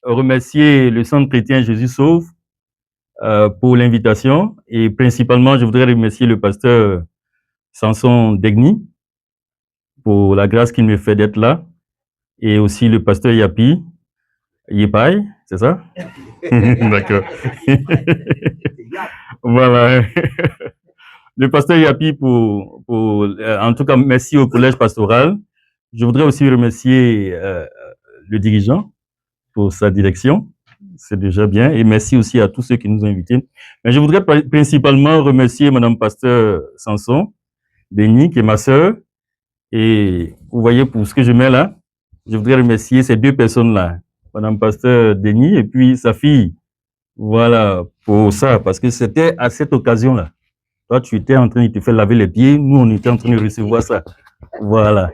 remercier le Centre chrétien Jésus Sauve pour l'invitation et principalement, je voudrais remercier le pasteur Samson Degni pour la grâce qu'il me fait d'être là et aussi le pasteur Yepai, c'est ça? D'accord. Voilà. Le pasteur Yapi en tout cas, merci au collège pastoral. Je voudrais aussi remercier le dirigeant pour sa direction. C'est déjà bien. Et merci aussi à tous ceux qui nous ont invités. Mais je voudrais principalement remercier Madame Pasteur Samson Denis, qui est ma sœur. Et vous voyez, pour ce que je mets là, je voudrais remercier ces deux personnes-là, Madame Pasteur Denis et puis sa fille. Voilà, pour ça, parce que c'était à cette occasion-là. Toi, tu étais en train de te faire laver les pieds, nous, on était en train de recevoir ça. Voilà.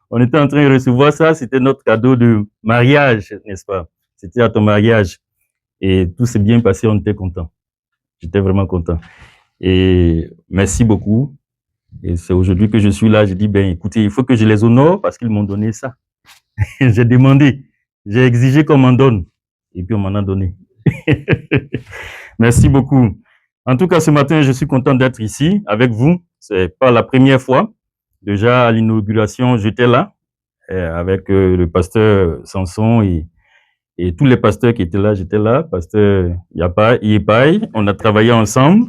On était en train de recevoir ça, c'était notre cadeau de mariage, n'est-ce pas? C'était à ton mariage. Et tout s'est bien passé, on était contents. J'étais vraiment content. Et merci beaucoup. Et c'est aujourd'hui que je suis là, j'ai dit, ben écoutez, il faut que je les honore parce qu'ils m'ont donné ça. J'ai demandé, j'ai exigé qu'on m'en donne. Et puis on m'en a donné. Merci beaucoup. En tout cas, ce matin, je suis content d'être ici avec vous. C'est pas la première fois. Déjà, à l'inauguration, j'étais là avec le pasteur Samson et tous les pasteurs qui étaient là, j'étais là. Pasteur Yepai, on a travaillé ensemble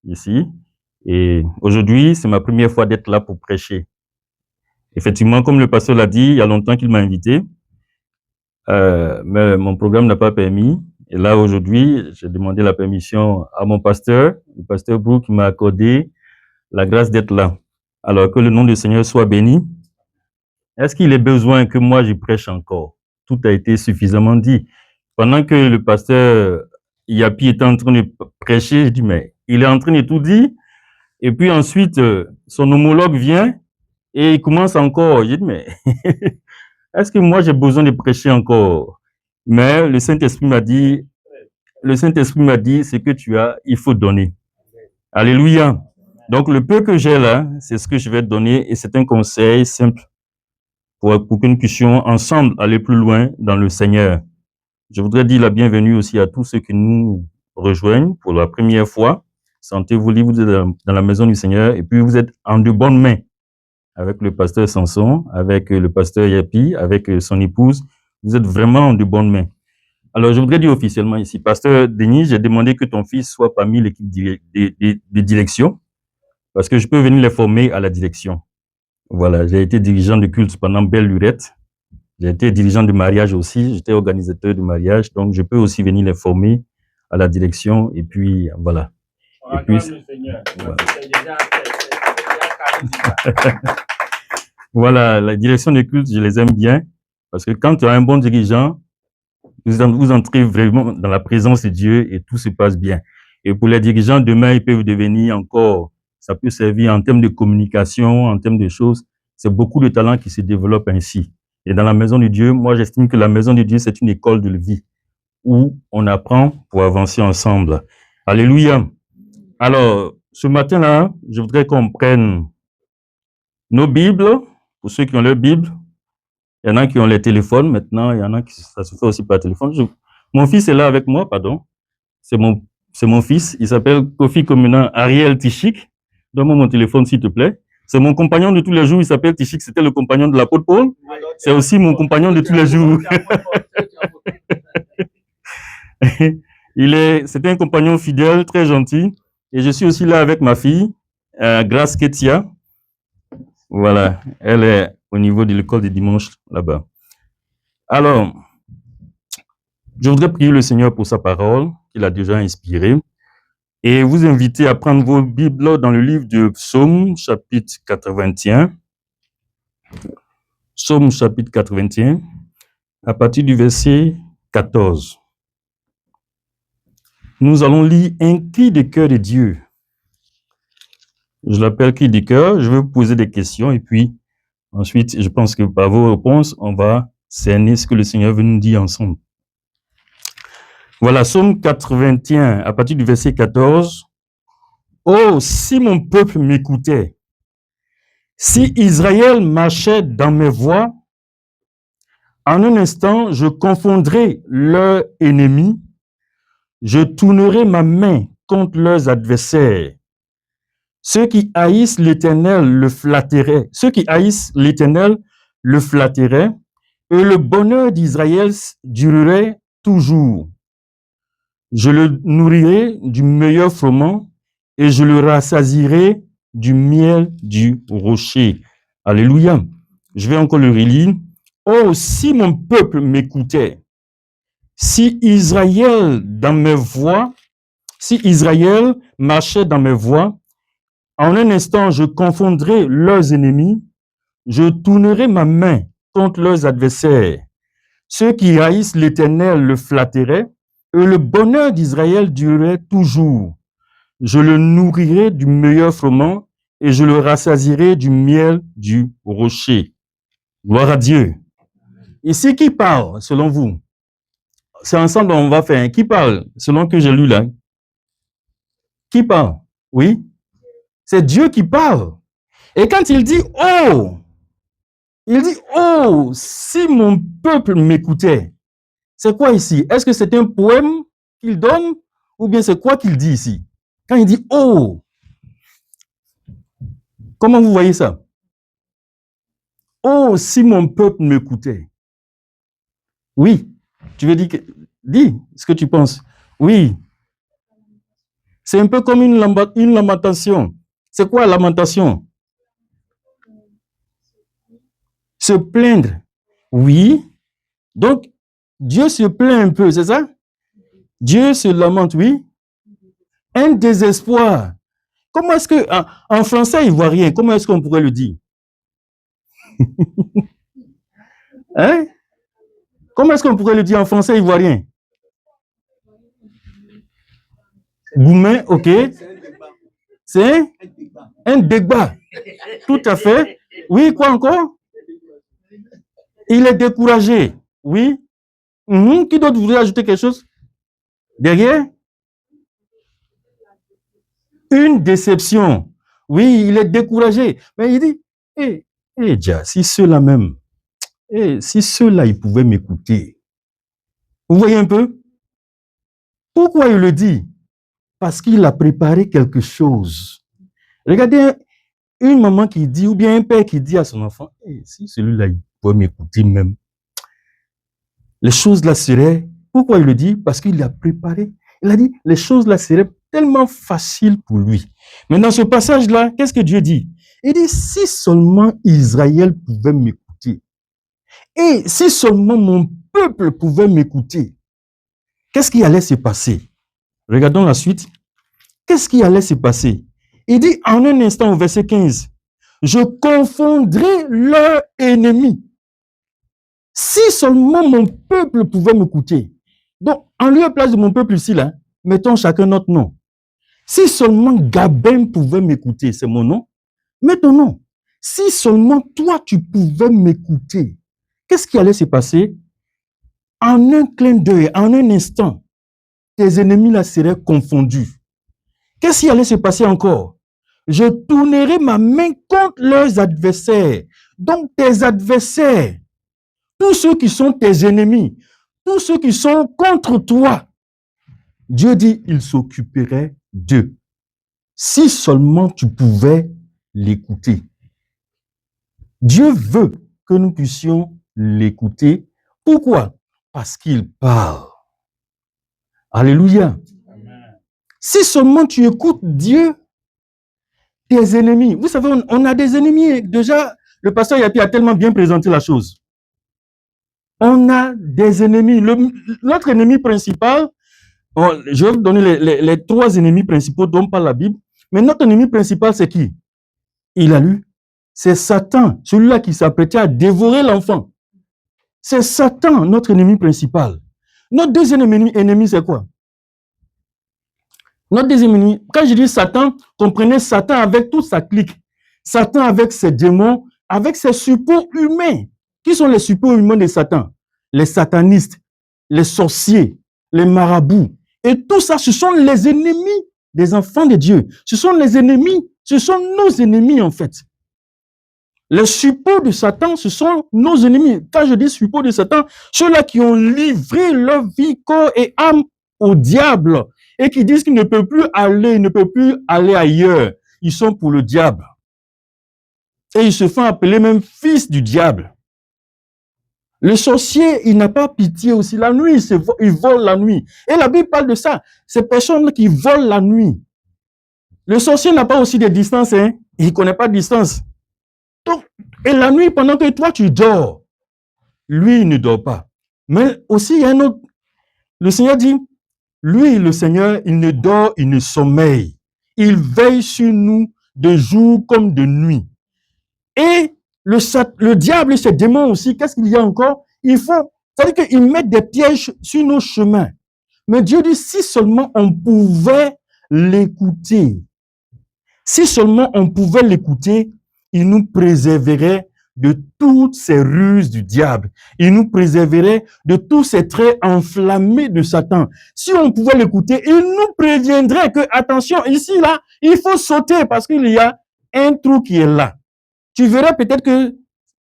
ici. Et aujourd'hui, c'est ma première fois d'être là pour prêcher. Effectivement, comme le pasteur l'a dit, il y a longtemps qu'il m'a invité, mais mon programme n'a pas permis. Et là, aujourd'hui, j'ai demandé la permission à mon pasteur, le pasteur Brooke, qui m'a accordé la grâce d'être là. Alors que le nom du Seigneur soit béni. Est-ce qu'il est besoin que moi je prêche encore? Tout a été suffisamment dit. Pendant que le pasteur Yapi était en train de prêcher, je dis, mais il est en train de tout dire. Et puis ensuite, son homologue vient et il commence encore. Je dis, mais est-ce que moi j'ai besoin de prêcher encore? Mais le Saint-Esprit m'a dit, ce que tu as, il faut donner. Alléluia. Donc, le peu que j'ai là, c'est ce que je vais te donner et c'est un conseil simple pour que nous puissions ensemble aller plus loin dans le Seigneur. Je voudrais dire la bienvenue aussi à tous ceux qui nous rejoignent pour la première fois. Sentez-vous libre, vous êtes dans la maison du Seigneur et puis vous êtes en de bonnes mains avec le pasteur Samson, avec le pasteur Yapi, avec son épouse. Vous êtes vraiment en de bonnes mains. Alors, je voudrais dire officiellement ici, pasteur Denis, j'ai demandé que ton fils soit parmi l'équipe de direction parce que je peux venir les former à la direction. Voilà, j'ai été dirigeant de culte pendant belle lurette. J'ai été dirigeant de mariage aussi, j'étais organisateur de mariage, donc je peux aussi venir les former à la direction et puis voilà. Et puis, voilà, la direction de culte, je les aime bien parce que quand tu as un bon dirigeant, vous entrez vraiment dans la présence de Dieu et tout se passe bien. Et pour les dirigeants, demain, ils peuvent devenir encore, ça peut servir en termes de communication, en termes de choses. C'est beaucoup de talents qui se développent ainsi. Et dans la maison de Dieu, moi, j'estime que la maison de Dieu, c'est une école de vie où on apprend pour avancer ensemble. Alléluia. Alors, ce matin-là, je voudrais qu'on prenne nos Bibles, pour ceux qui ont leur Bible. Il y en a qui ont les téléphones maintenant, il y en a qui ça se fait aussi par téléphone. Mon fils est là avec moi, pardon. C'est mon fils, il s'appelle Kofi Communant Ariel Tichik. Donne-moi mon téléphone, s'il te plaît. C'est mon compagnon de tous les jours, il s'appelle Tichik, c'était le compagnon de l'apôtre Paul. C'est aussi mon compagnon de tous les jours. C'était un compagnon fidèle, très gentil. Et je suis aussi là avec ma fille, Grace Ketia. Voilà, elle est au niveau de l'école du dimanche là-bas. Alors, je voudrais prier le Seigneur pour sa parole qu'il a déjà inspirée et vous inviter à prendre vos Bibles dans le livre de Psaume, chapitre 81. Psaume, chapitre 81, à partir du verset 14. Nous allons lire un cri de cœur de Dieu. Je l'appelle cri de cœur. Je vais vous poser des questions et puis ensuite, je pense que par vos réponses, on va cerner ce que le Seigneur veut nous dire ensemble. Voilà, Psaume 81, à partir du verset 14. Oh, si mon peuple m'écoutait, si Israël marchait dans mes voies, En un instant, je confondrai leurs ennemis, je tournerai ma main contre leurs adversaires. Ceux qui haïssent l'Éternel le flatteraient. Ceux qui haïssent l'Éternel le flatteraient, et le bonheur d'Israël durerait toujours. Je le nourrirai du meilleur froment et je le rassasierai du miel du rocher. Alléluia. Je vais encore le relire. Oh, si mon peuple m'écoutait, si Israël dans mes voies, si Israël marchait dans mes voies, en un instant, je confondrai leurs ennemis, je tournerai ma main contre leurs adversaires. Ceux qui haïssent l'Éternel le flatteraient, et le bonheur d'Israël durerait toujours. Je le nourrirai du meilleur froment, et je le rassasierai du miel du rocher. Gloire à Dieu. Ici, qui parle, selon vous? C'est ensemble on va faire. Qui parle, selon que j'ai lu là? Qui parle? Oui? C'est Dieu qui parle. Et quand il dit « Oh », il dit « Oh, si mon peuple m'écoutait », c'est quoi ici? Est-ce que c'est un poème qu'il donne ou bien c'est quoi qu'il dit ici? Quand il dit « Oh », comment vous voyez ça? « Oh, si mon peuple m'écoutait ». Oui, tu veux dire que... Dis ce que tu penses. Oui. C'est un peu comme une lamentation. C'est quoi la lamentation? Se plaindre. Oui. Donc, Dieu se plaint un peu, c'est ça? Dieu se lamente, oui. Un désespoir. Comment est-ce que, en français ivoirien, comment est-ce qu'on pourrait le dire? Hein? Comment est-ce qu'on pourrait le dire en français ivoirien? Goumen, ok. C'est un débat. Tout à fait. Oui, quoi encore? Il est découragé. Oui. Qui d'autre voudrait ajouter quelque chose? Derrière? Une déception. Oui, il est découragé. Mais il dit, Dja, si ceux-là même, si ceux-là, ils pouvaient m'écouter. Vous voyez un peu? Pourquoi il le dit? Parce qu'il a préparé quelque chose. Regardez une maman qui dit, ou bien un père qui dit à son enfant, si celui-là, il pouvait m'écouter même. Les choses là seraient... Pourquoi il le dit? Parce qu'il a préparé. Il a dit, les choses là seraient tellement faciles pour lui. Mais dans ce passage-là, qu'est-ce que Dieu dit? Il dit, si seulement Israël pouvait m'écouter, et si seulement mon peuple pouvait m'écouter, qu'est-ce qui allait se passer? Regardons la suite. Qu'est-ce qui allait se passer? Il dit en un instant au verset 15, je confondrai leurs ennemis. Si seulement mon peuple pouvait m'écouter. Donc, en lieu et place de mon peuple ici, là, mettons chacun notre nom. Si seulement Gabin pouvait m'écouter, c'est mon nom, mets ton nom. Si seulement toi, tu pouvais m'écouter, qu'est-ce qui allait se passer? En un clin d'œil, en un instant, tes ennemis là seraient confondus. Qu'est-ce qui allait se passer encore? Je tournerai ma main contre leurs adversaires. Donc, tes adversaires, tous ceux qui sont tes ennemis, tous ceux qui sont contre toi, Dieu dit, il s'occuperait d'eux. Si seulement tu pouvais l'écouter. Dieu veut que nous puissions l'écouter. Pourquoi? Parce qu'il parle. Alléluia. Amen. Si seulement tu écoutes Dieu, tes ennemis, vous savez, on a des ennemis. Déjà, le pasteur Yapi a tellement bien présenté la chose. On a des ennemis. Notre ennemi principal, je vais vous donner les 3 ennemis principaux dont parle la Bible. Mais notre ennemi principal, c'est qui? Il a lu. C'est Satan, celui-là qui s'apprêtait à dévorer l'enfant. C'est Satan, notre ennemi principal. Notre deuxième ennemi, c'est quoi? Notre deuxième ennemi, quand je dis Satan, comprenez Satan avec toute sa clique. Satan avec ses démons, avec ses suppôts humains. Qui sont les suppôts humains de Satan? Les satanistes, les sorciers, les marabouts. Et tout ça, ce sont les ennemis des enfants de Dieu. Ce sont les ennemis, ce sont nos ennemis en fait. Les suppôts de Satan, ce sont nos ennemis. Quand je dis suppôts de Satan, ceux-là qui ont livré leur vie, corps et âme au diable et qui disent qu'ils ne peuvent plus aller ailleurs. Ils sont pour le diable. Et ils se font appeler même fils du diable. Le sorcier, il n'a pas pitié aussi. La nuit, il vole la nuit. Et la Bible parle de ça. Ces personnes qui volent la nuit. Le sorcier n'a pas aussi de distance. Hein? Il ne connaît pas de distance. Donc, et la nuit, pendant que toi, tu dors, lui, il ne dort pas. Mais aussi, il y a un autre. Le Seigneur dit, lui, le Seigneur, il ne dort, il ne sommeille. Il veille sur nous de jour comme de nuit. Et le diable et ses démons aussi, qu'est-ce qu'il y a encore? C'est-à-dire qu'ils mettent des pièges sur nos chemins. Mais Dieu dit, si seulement on pouvait l'écouter, si seulement on pouvait l'écouter, il nous préserverait de toutes ces ruses du diable. Il nous préserverait de tous ces traits enflammés de Satan. Si on pouvait l'écouter, il nous préviendrait que, attention, ici, là, il faut sauter parce qu'il y a un trou qui est là. Tu verrais peut-être que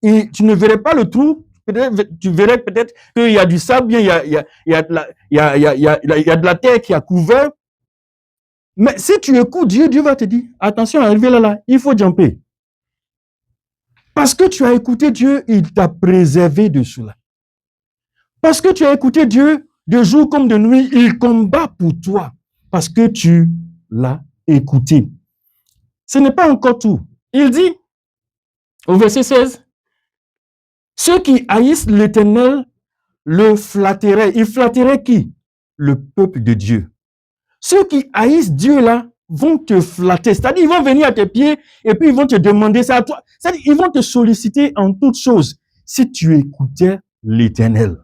tu ne verrais pas le trou, tu verrais peut-être qu'il y a du sable, il y a de la terre qui a couvert. Mais si tu écoutes Dieu, Dieu va te dire, attention, arrivé là, il faut jumper. Parce que tu as écouté Dieu, il t'a préservé de cela. Parce que tu as écouté Dieu, de jour comme de nuit, il combat pour toi. Parce que tu l'as écouté. Ce n'est pas encore tout. Il dit, au verset 16, ceux qui haïssent l'Éternel le flatteraient. Il flatterait qui? Le peuple de Dieu. Ceux qui haïssent Dieu là vont te flatter. C'est-à-dire, ils vont venir à tes pieds et puis ils vont te demander ça à toi. C'est-à-dire, ils vont te solliciter en toutes choses. Si tu écoutais l'Éternel.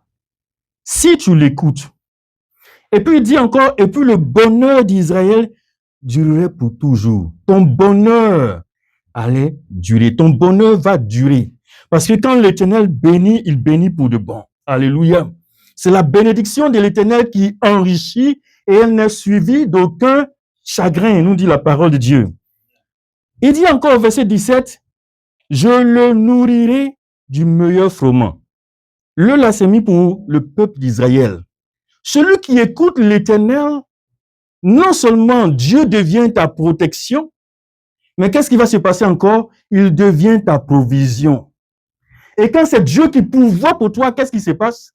Si tu l'écoutes. Et puis il dit encore, et puis le bonheur d'Israël durerait pour toujours. Ton bonheur allait durer. Ton bonheur va durer. Parce que quand l'Éternel bénit, il bénit pour de bon. Alléluia. C'est la bénédiction de l'Éternel qui enrichit et elle n'est suivie d'aucun chagrin, nous dit la parole de Dieu. Il dit encore au verset 17, je le nourrirai du meilleur froment. Le là, c'est mis pour le peuple d'Israël. Celui qui écoute l'Éternel, non seulement Dieu devient ta protection, mais qu'est-ce qui va se passer encore? Il devient ta provision. Et quand c'est Dieu qui pourvoit pour toi, qu'est-ce qui se passe?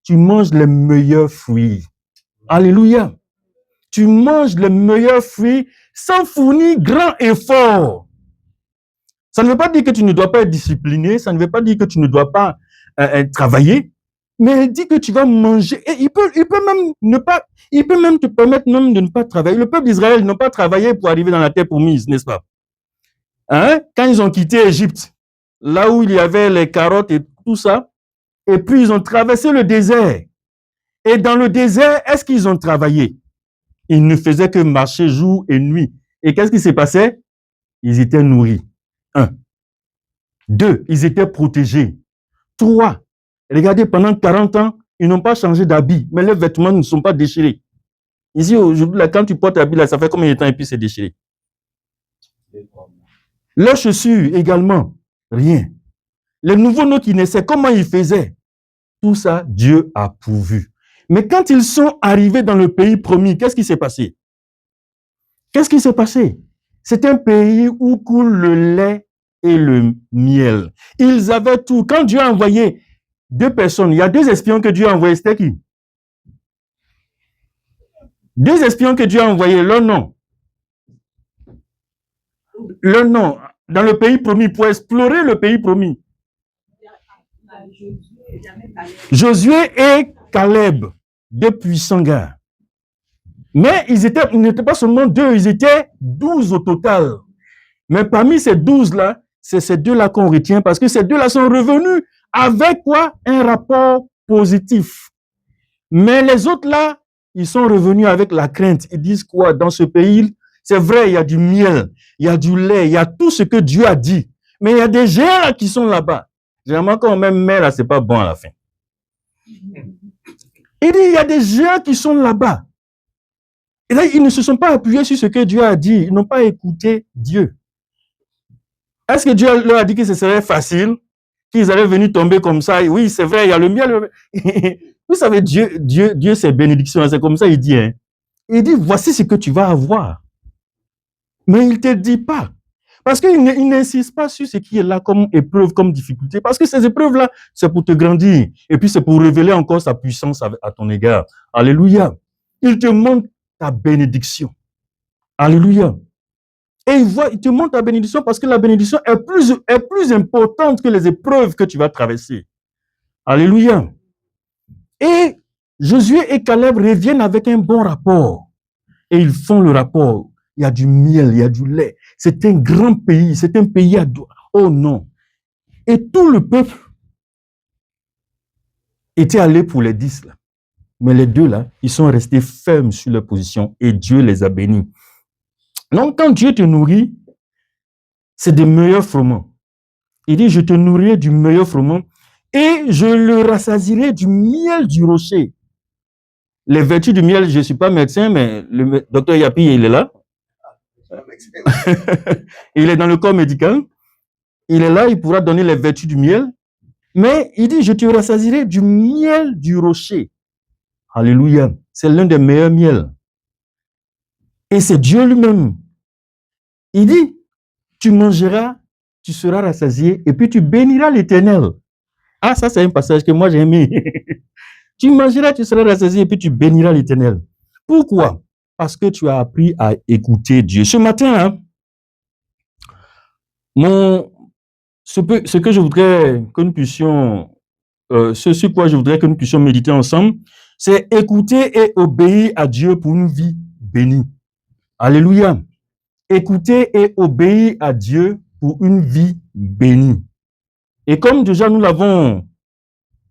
Tu manges les meilleurs fruits. Alléluia. Tu manges les meilleurs fruits sans fournir grand effort. Ça ne veut pas dire que tu ne dois pas être discipliné, ça ne veut pas dire que tu ne dois pas travailler, mais il dit que tu vas manger. Et il peut même te permettre même de ne pas travailler. Le peuple d'Israël n'a pas travaillé pour arriver dans la terre promise, n'est-ce pas? Hein? Quand ils ont quitté Égypte, là où il y avait les carottes et tout ça, et puis ils ont traversé le désert. Et dans le désert, est-ce qu'ils ont travaillé? Ils ne faisaient que marcher jour et nuit. Et qu'est-ce qui s'est passé? Ils étaient nourris. 1. 2. Ils étaient protégés. 3. Regardez, pendant 40 ans, ils n'ont pas changé d'habit, mais leurs vêtements ne sont pas déchirés. Ici, aujourd'hui, là, quand tu portes l'habit, là, ça fait combien de temps et puis c'est déchiré? Leurs chaussures également, rien. Les nouveaux-nés qui naissaient, comment ils faisaient? Tout ça, Dieu a pourvu. Mais quand ils sont arrivés dans le pays promis, qu'est-ce qui s'est passé? Qu'est-ce qui s'est passé? C'est un pays où coule le lait et le miel. Ils avaient tout. Quand Dieu a envoyé 2 personnes, il y a 2 espions que Dieu a envoyés, c'était qui? 2 espions que Dieu a envoyés, leur nom. Leur nom, dans le pays promis, pour explorer le pays promis. Josué et Caleb, 2 puissants gars. Mais ils n'étaient pas seulement 2, ils étaient 12 au total. Mais parmi ces 12-là, c'est ces 2-là qu'on retient parce que ces 2-là sont revenus avec quoi? Un rapport positif. Mais les autres-là, ils sont revenus avec la crainte. Ils disent quoi? Dans ce pays, c'est vrai, il y a du miel, il y a du lait, il y a tout ce que Dieu a dit. Mais il y a des géants qui sont là-bas. Généralement, quand on met mais là, c'est pas bon à la fin. Il dit, il y a des géants qui sont là-bas. Et là, ils ne se sont pas appuyés sur ce que Dieu a dit. Ils n'ont pas écouté Dieu. Est-ce que Dieu leur a dit que ce serait facile, qu'ils allaient venir tomber comme ça? Et oui, c'est vrai, il y a le miel. Vous savez, Dieu, c'est bénédiction, c'est comme ça, il dit. Hein. Il dit, voici ce que tu vas avoir. Mais il ne te dit pas. Parce qu'il n'insiste pas sur ce qui est là comme épreuve, comme difficulté. Parce que ces épreuves-là, c'est pour te grandir. Et puis, c'est pour révéler encore sa puissance à ton égard. Alléluia. Il te montre ta bénédiction. Alléluia. Et il te montre ta bénédiction parce que la bénédiction est plus importante que les épreuves que tu vas traverser. Alléluia. Et Josué et Caleb reviennent avec un bon rapport. Et ils font le rapport. Il y a du miel, il y a du lait. C'est un grand pays, c'est un pays à dos. Oh non. Et tout le peuple était allé pour les 10 là. Mais les 2 là, ils sont restés fermes sur leur position et Dieu les a bénis. Donc quand Dieu te nourrit, c'est des meilleurs froment. Il dit, je te nourrirai du meilleur froment et je le rassasierai du miel du rocher. Les vertus du miel, je ne suis pas médecin, mais le docteur Yapi, il est là. Il est dans le corps médical. Il est là, il pourra donner les vertus du miel. Mais il dit, je te rassasierai du miel du rocher. Alléluia. C'est l'un des meilleurs miels. Et c'est Dieu lui-même. Il dit, tu mangeras, tu seras rassasié, et puis tu béniras l'Éternel. Ah, ça c'est un passage que moi j'ai aimé. Tu mangeras, tu seras rassasié, et puis tu béniras l'Éternel. Pourquoi? Parce que tu as appris à écouter Dieu. Ce matin, ce que je voudrais que nous puissions, ce sur quoi je voudrais que nous puissions méditer ensemble, c'est écouter et obéir à Dieu pour une vie bénie. Alléluia. Écouter et obéir à Dieu pour une vie bénie. Et comme déjà nous l'avons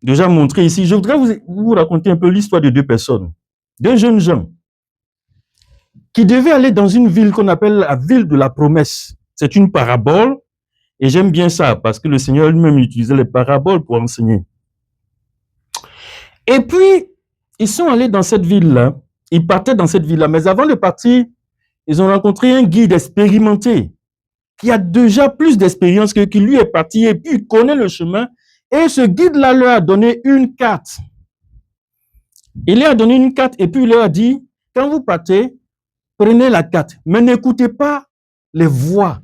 déjà montré ici, je voudrais vous raconter un peu l'histoire de 2 personnes, 2 jeunes gens qui devaient aller dans une ville qu'on appelle la ville de la promesse. C'est une parabole et j'aime bien ça parce que le Seigneur lui-même utilisait les paraboles pour enseigner. Et puis, ils sont allés dans cette ville-là, ils partaient dans cette ville-là, mais avant de partir, ils ont rencontré un guide expérimenté qui a déjà plus d'expérience qui lui est parti et puis il connaît le chemin. Et ce guide-là leur a donné une carte. Il leur a donné une carte et puis il leur a dit, quand vous partez, prenez la carte, mais n'écoutez pas les voix.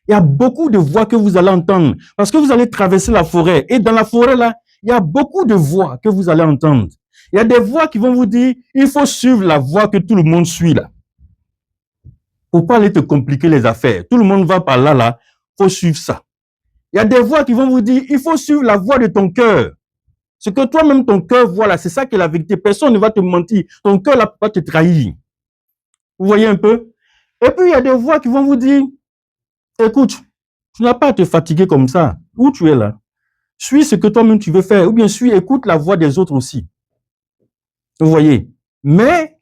Il y a beaucoup de voix que vous allez entendre parce que vous allez traverser la forêt. Et dans la forêt, là, il y a beaucoup de voix que vous allez entendre. Il y a des voix qui vont vous dire, il faut suivre la voix que tout le monde suit là. Pour pas aller te compliquer les affaires. Tout le monde va par là, là. Il faut suivre ça. Il y a des voix qui vont vous dire, il faut suivre la voix de ton cœur. Ce que toi-même, ton cœur voit là, c'est ça qui est la vérité. Personne ne va te mentir. Ton cœur là va te trahir. Vous voyez un peu? Et puis, il y a des voix qui vont vous dire, écoute, tu n'as pas à te fatiguer comme ça. Où tu es là? Suis ce que toi-même tu veux faire. Ou bien écoute la voix des autres aussi. Vous voyez? Mais,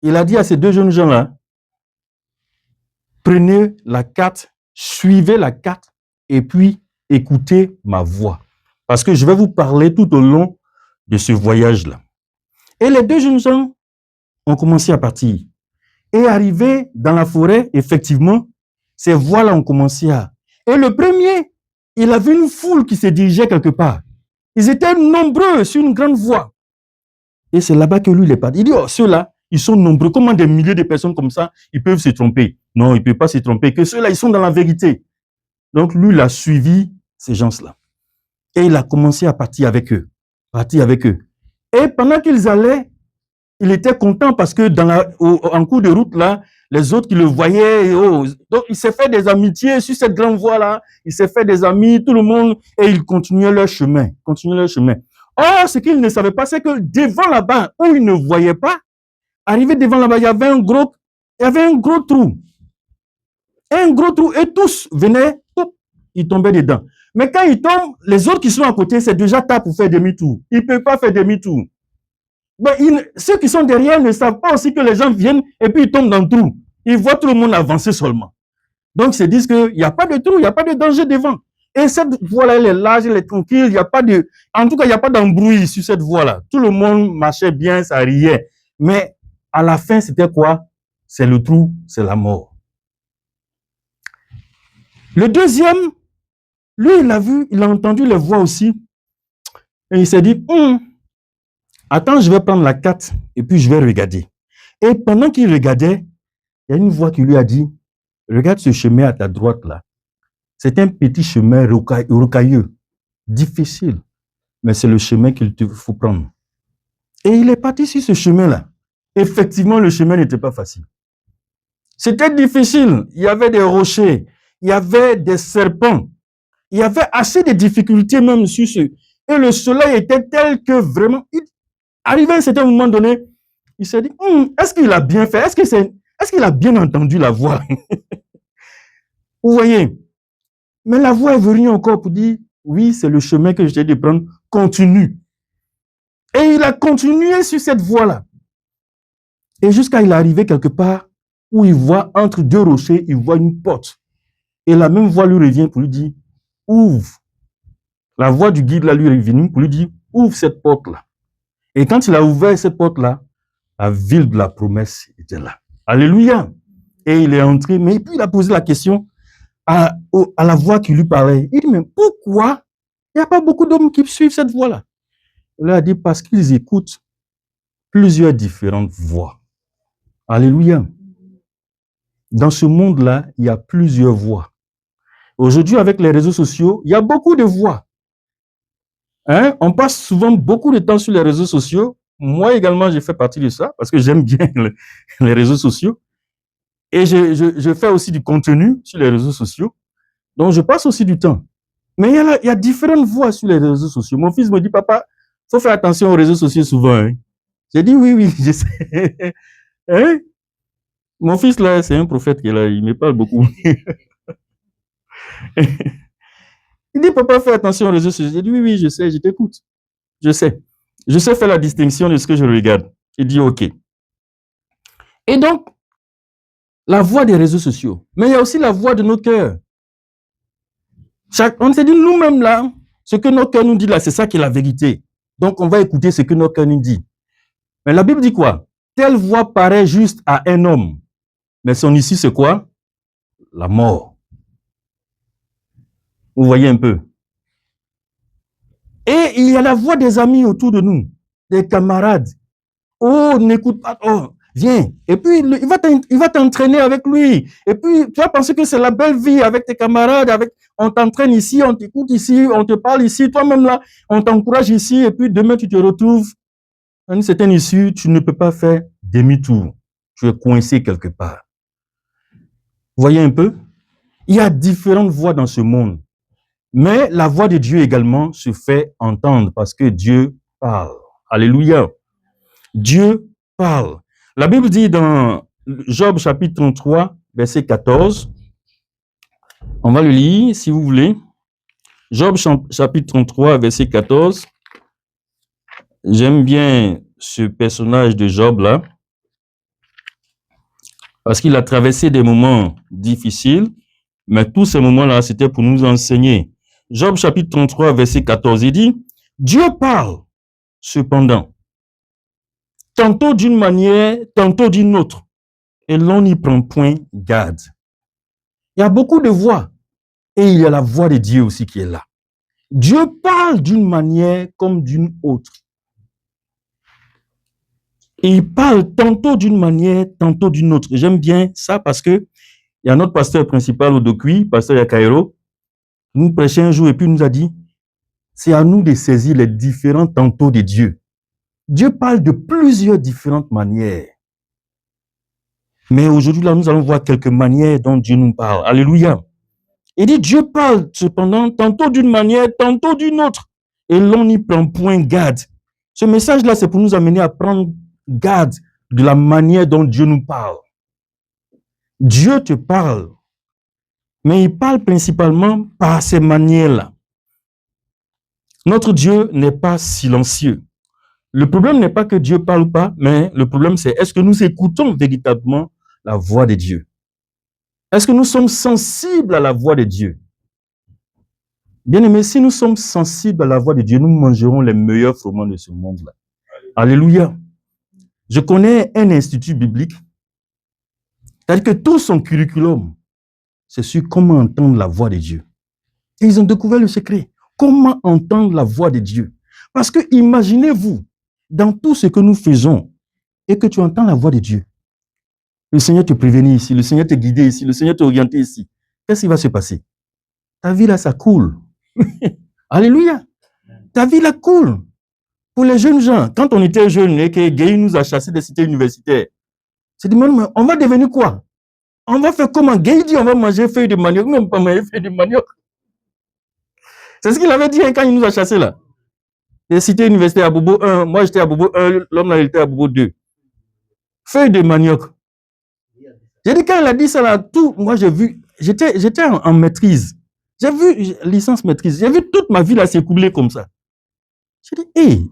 il a dit à ces 2 jeunes gens-là, prenez la carte, suivez la carte et puis écoutez ma voix. Parce que je vais vous parler tout au long de ce voyage-là. Et les 2 jeunes gens ont commencé à partir. Et arrivés dans la forêt, effectivement, ces voix-là ont commencé à... Et le premier, il a vu une foule qui se dirigeait quelque part. Ils étaient nombreux sur une grande voie. Et c'est là-bas que lui, il est parti. Il dit, oh, ceux-là, ils sont nombreux. Comment des milliers de personnes comme ça, ils peuvent se tromper? Non, ils ne peuvent pas se tromper. Que ceux-là, ils sont dans la vérité. Donc, lui, il a suivi ces gens-là. Et il a commencé à partir avec eux. Et pendant qu'ils allaient, il était content parce que en cours de route, là, les autres qui le voyaient, donc il s'est fait des amitiés sur cette grande voie-là. Il s'est fait des amis, tout le monde, et ils continuaient leur chemin. Or, ce qu'ils ne savaient pas, c'est que devant là-bas, où ils ne voyaient pas, arrivé devant là-bas, il y avait un gros trou. Un gros trou, et tous venaient, ils tombaient dedans. Mais quand ils tombent, les autres qui sont à côté, c'est déjà tard pour faire demi-tour. Ils ne peuvent pas faire demi-tour. Mais ceux qui sont derrière ne savent pas aussi que les gens viennent et puis ils tombent dans le trou. Ils voient tout le monde avancer seulement. Donc, ils se disent qu'il n'y a pas de trou, il n'y a pas de danger devant. Et cette voie-là, elle est large, elle est tranquille, il n'y a pas de... En tout cas, il n'y a pas d'embrouille sur cette voie-là. Tout le monde marchait bien, ça riait. Mais à la fin, c'était quoi? C'est le trou, c'est la mort. Le deuxième, lui, il a vu, il a entendu les voix aussi. Et il s'est dit, attends, je vais prendre la carte et puis je vais regarder. Et pendant qu'il regardait, il y a une voix qui lui a dit, regarde ce chemin à ta droite là. C'est un petit chemin rocailleux, difficile, mais c'est le chemin qu'il te faut prendre. Et il est parti sur ce chemin-là. Effectivement, le chemin n'était pas facile. C'était difficile. Il y avait des rochers, il y avait des serpents, il y avait assez de difficultés même sur ce. Et le soleil était tel que vraiment, arrivé à un certain moment donné, il s'est dit, est-ce qu'il a bien fait? Est-ce qu'il a bien entendu la voix? Vous voyez? Mais la voix est venue encore pour dire, oui, c'est le chemin que je t'ai dit de prendre, continue. Et il a continué sur cette voie-là. Et jusqu'à il est arrivé quelque part où il voit entre deux rochers, il voit une porte. Et la même voix lui revient pour lui dire, ouvre. La voix du guide là lui revient pour lui dire, ouvre cette porte-là. Et quand il a ouvert cette porte-là, la ville de la promesse était là. Alléluia. Et il est entré, mais puis il a posé la question à la voix qui lui parlait. Il dit, mais pourquoi il n'y a pas beaucoup d'hommes qui suivent cette voie-là? Il a dit, parce qu'ils écoutent plusieurs différentes voix. Alléluia. Dans ce monde-là, il y a plusieurs voix. Aujourd'hui, avec les réseaux sociaux, il y a beaucoup de voix. On passe souvent beaucoup de temps sur les réseaux sociaux. Moi également, j'ai fait partie de ça parce que j'aime bien les réseaux sociaux. Et je fais aussi du contenu sur les réseaux sociaux. Donc, je passe aussi du temps. Mais il y a différentes voix sur les réseaux sociaux. Mon fils me dit, papa, il faut faire attention aux réseaux sociaux souvent. J'ai dit, oui, je sais. Mon fils, là, c'est un prophète qui est là. Il me parle beaucoup. Il dit, papa, fais attention aux réseaux sociaux. J'ai dit, oui, je sais, je t'écoute. Je sais. Je sais faire la distinction de ce que je regarde. Il dit, OK. Et donc, la voix des réseaux sociaux. Mais il y a aussi la voix de nos cœurs. On s'est dit, nous-mêmes, là, ce que nos cœurs nous disent, là, c'est ça qui est la vérité. Donc, on va écouter ce que nos cœurs nous disent. Mais la Bible dit quoi? Telle voix paraît juste à un homme. Mais son issue, c'est quoi? La mort. Vous voyez un peu. Et il y a la voix des amis autour de nous, des camarades. Oh, n'écoute pas. Oh, viens. Et puis, il va t'entraîner avec lui. Et puis, tu vas penser que c'est la belle vie avec tes camarades. On t'entraîne ici, on t'écoute ici, on te parle ici. Toi-même là, on t'encourage ici. Et puis, demain, tu te retrouves à une certaine issue. Tu ne peux pas faire demi-tour. Tu es coincé quelque part. Vous voyez un peu? Il y a différentes voix dans ce monde. Mais la voix de Dieu également se fait entendre parce que Dieu parle. Alléluia. Dieu parle. La Bible dit dans Job chapitre 33, verset 14, on va le lire si vous voulez. Job chapitre 33, verset 14. J'aime bien ce personnage de Job là, parce qu'il a traversé des moments difficiles, mais tous ces moments-là, c'était pour nous enseigner. Job chapitre 33, verset 14, il dit, Dieu parle, cependant, tantôt d'une manière, tantôt d'une autre, et l'on n'y prend point garde. Il y a beaucoup de voix, et il y a la voix de Dieu aussi qui est là. Dieu parle d'une manière comme d'une autre. Et il parle tantôt d'une manière, tantôt d'une autre. J'aime bien ça parce que il y a notre pasteur principal au Dokui, pasteur Yakairo, nous prêchait un jour et puis il nous a dit, c'est à nous de saisir les différents tantôt de Dieu. Dieu parle de plusieurs différentes manières. Mais aujourd'hui, là, nous allons voir quelques manières dont Dieu nous parle. Alléluia. Il dit, Dieu parle cependant tantôt d'une manière, tantôt d'une autre. Et l'on n'y prend point garde. Ce message-là, c'est pour nous amener à prendre garde de la manière dont Dieu nous parle. Dieu te parle, mais il parle principalement par ces manières-là. Notre Dieu n'est pas silencieux. Le problème n'est pas que Dieu parle pas, mais le problème c'est est-ce que nous écoutons véritablement la voix de Dieu? Est-ce que nous sommes sensibles à la voix de Dieu? Bien aimé, si nous sommes sensibles à la voix de Dieu, nous mangerons les meilleurs fromages de ce monde-là. Alléluia. Je connais un institut biblique, c'est-à-dire que tout son curriculum, c'est sur comment entendre la voix de Dieu. Et ils ont découvert le secret. Comment entendre la voix de Dieu. Parce que imaginez-vous, dans tout ce que nous faisons, et que tu entends la voix de Dieu. Le Seigneur te prévenait ici, le Seigneur te guidait ici, le Seigneur te orientait ici. Qu'est-ce qui va se passer? Ta vie là, ça coule. Alléluia. Ta vie là coule. Pour les jeunes gens, quand on était jeunes et que Guy nous a chassés des cités universitaires, c'est dit, on va devenir quoi? On va faire comment? Guy dit, on va manger feuilles de manioc. Non, pas manger feuilles de manioc. C'est ce qu'il avait dit quand il nous a chassés là. Les cités universitaires à Bobo 1, moi j'étais à Bobo 1, l'homme là il était à Bobo 2. Feuilles de manioc. J'ai dit, quand il a dit ça là, tout, moi j'ai vu, j'étais en maîtrise. J'ai vu licence maîtrise. J'ai vu toute ma vie là s'écouler comme ça. J'ai dit, hey!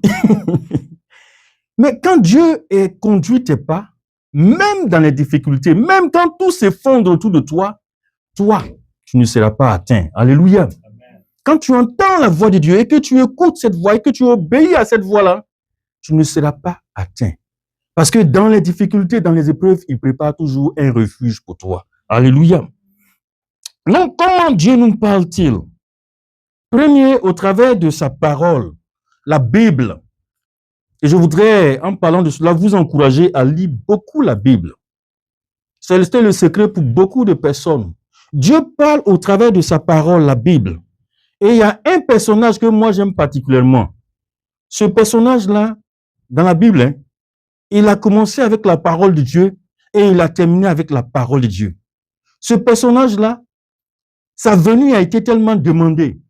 Mais quand Dieu conduit tes pas, même dans les difficultés, même quand tout s'effondre autour de toi, toi, tu ne seras pas atteint. Alléluia. Amen. Quand tu entends la voix de Dieu et que tu écoutes cette voix et que tu obéis à cette voix-là, tu ne seras pas atteint. Parce que dans les difficultés, dans les épreuves, il prépare toujours un refuge pour toi. Alléluia. Donc, comment Dieu nous parle-t-il? Premier, au travers de sa parole, la Bible. Et je voudrais, en parlant de cela, vous encourager à lire beaucoup la Bible. C'était le secret pour beaucoup de personnes. Dieu parle au travers de sa parole, la Bible. Et il y a un personnage que moi j'aime particulièrement. Ce personnage-là, dans la Bible, hein, il a commencé avec la parole de Dieu et il a terminé avec la parole de Dieu. Ce personnage-là, sa venue a été tellement demandée.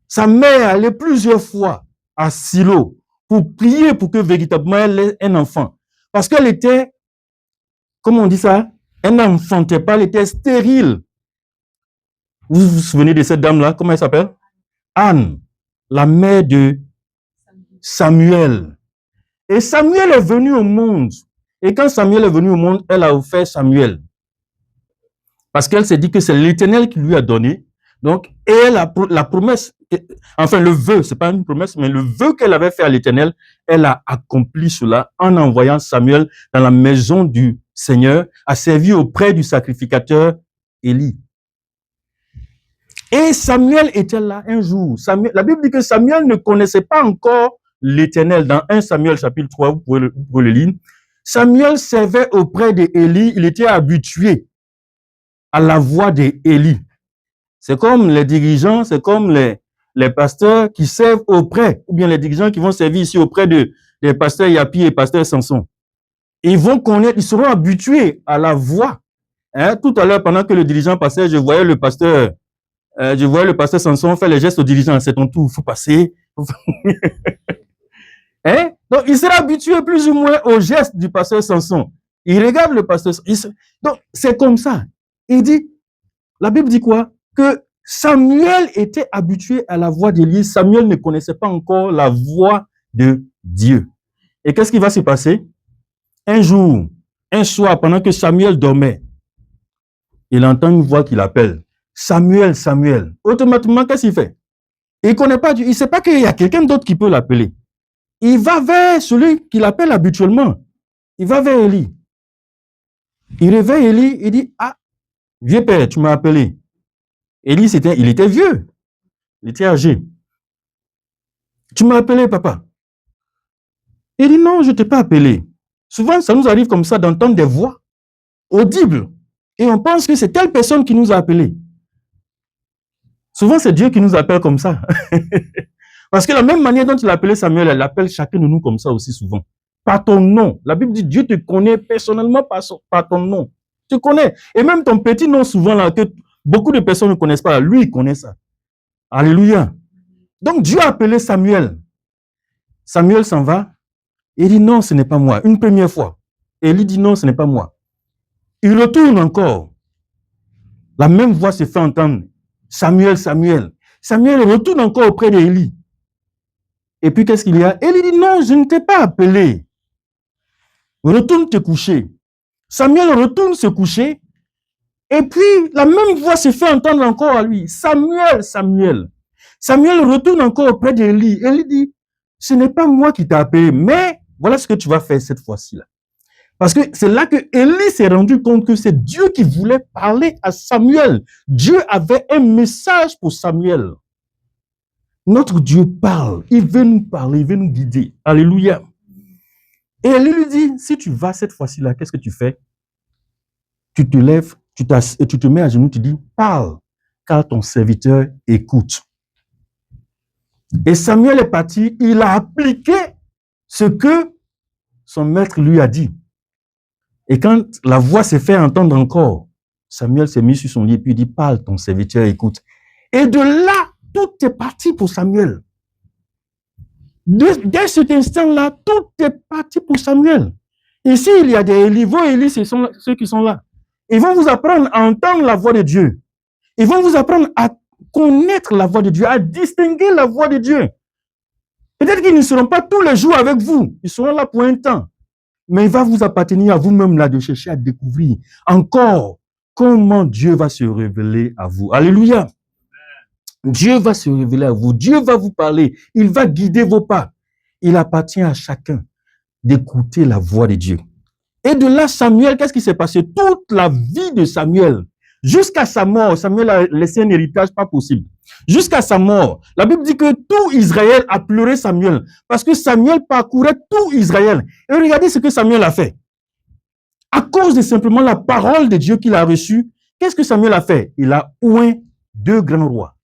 Sa mère allait plusieurs fois à Silo pour prier pour que véritablement elle ait un enfant. Parce qu'elle était, comment on dit ça? Elle n'enfantait pas, elle était stérile. Vous vous souvenez de cette dame-là? Comment elle s'appelle? Anne, la mère de Samuel. Et Samuel est venu au monde. Et quand Samuel est venu au monde, elle a offert Samuel. Parce qu'elle s'est dit que c'est l'Éternel qui lui a donné. Donc, et la promesse, enfin le vœu, c'est pas une promesse, mais le vœu qu'elle avait fait à l'Éternel, elle a accompli cela en envoyant Samuel dans la maison du Seigneur, à servir auprès du sacrificateur Élie. Et Samuel était là un jour. La Bible dit que Samuel ne connaissait pas encore l'Éternel. Dans 1 Samuel chapitre 3, vous pouvez le lire. Samuel servait auprès d'Élie, il était habitué à la voix d'Élie. C'est comme les dirigeants, c'est comme les pasteurs qui servent auprès, ou bien les dirigeants qui vont servir ici auprès des pasteurs Yapi et pasteurs Samson. Ils vont connaître, ils seront habitués à la voix. Hein? Tout à l'heure, pendant que le dirigeant passait, je voyais le pasteur Samson faire les gestes aux dirigeants. C'est ton tour, il faut passer. Hein? Donc, il sera habitué plus ou moins aux gestes du pasteur Samson. Il regarde le pasteur. Donc, c'est comme ça. Il dit, la Bible dit quoi? Que Samuel était habitué à la voix d'Élie. Samuel ne connaissait pas encore la voix de Dieu. Et qu'est-ce qui va se passer? Un jour, un soir, pendant que Samuel dormait, il entend une voix qui l'appelle. Samuel, Samuel. Automatiquement, qu'est-ce qu'il fait? Il ne connaît pas Dieu. Il ne sait pas qu'il y a quelqu'un d'autre qui peut l'appeler. Il va vers celui qui l'appelle habituellement. Il va vers Élie. Il réveille Élie. Il dit, ah, vieux père, tu m'as appelé. Élie, il était vieux. Il était âgé. Tu m'as appelé, papa. Il dit, non, je ne t'ai pas appelé. Souvent, ça nous arrive comme ça d'entendre des voix audibles. Et on pense que c'est telle personne qui nous a appelés. Souvent, c'est Dieu qui nous appelle comme ça. Parce que la même manière dont il a appelé Samuel, elle appelle chacun de nous comme ça aussi souvent. Par ton nom. La Bible dit, Dieu te connaît personnellement par ton nom. Tu connais. Et même ton petit nom souvent, là, que beaucoup de personnes ne connaissent pas, lui, il connaît ça. Alléluia. Donc, Dieu a appelé Samuel. Samuel s'en va. Il dit, non, ce n'est pas moi. Une première fois. Et il dit, non, ce n'est pas moi. Il retourne encore. La même voix se fait entendre. Samuel, Samuel. Samuel retourne encore auprès d'Élie. Et puis, qu'est-ce qu'il y a? Élie dit, non, je ne t'ai pas appelé. Retourne te coucher. Samuel retourne se coucher. Et puis, la même voix se fait entendre encore à lui. Samuel, Samuel. Samuel retourne encore auprès d'Élie. Élie dit, ce n'est pas moi qui t'ai appelé, mais voilà ce que tu vas faire cette fois-ci. Parce que c'est là que Élie s'est rendu compte que c'est Dieu qui voulait parler à Samuel. Dieu avait un message pour Samuel. Notre Dieu parle. Il veut nous parler, il veut nous guider. Alléluia. Et Élie lui dit, si tu vas cette fois-ci-là, qu'est-ce que tu fais? Tu te lèves, tu te mets à genoux, tu dis, parle, car ton serviteur écoute. Et Samuel est parti, il a appliqué ce que son maître lui a dit. Et quand la voix s'est fait entendre encore, Samuel s'est mis sur son lit et puis il dit, parle, ton serviteur écoute. Et de là, tout est parti pour Samuel. Dès cet instant-là, tout est parti pour Samuel. Ici, il y a des Élie. Vos Élie, ce sont ceux qui sont là. Ils vont vous apprendre à entendre la voix de Dieu. Ils vont vous apprendre à connaître la voix de Dieu, à distinguer la voix de Dieu. Peut-être qu'ils ne seront pas tous les jours avec vous. Ils seront là pour un temps. Mais il va vous appartenir à vous-même là de chercher à découvrir encore comment Dieu va se révéler à vous. Alléluia. Dieu va se révéler à vous. Dieu va vous parler. Il va guider vos pas. Il appartient à chacun d'écouter la voix de Dieu. Et de là, Samuel, qu'est-ce qui s'est passé? Toute la vie de Samuel, jusqu'à sa mort, Samuel a laissé un héritage pas possible. Jusqu'à sa mort, la Bible dit que tout Israël a pleuré Samuel, parce que Samuel parcourait tout Israël. Et regardez ce que Samuel a fait. À cause de simplement la parole de Dieu qu'il a reçue, qu'est-ce que Samuel a fait? Il a oint 2 grands rois.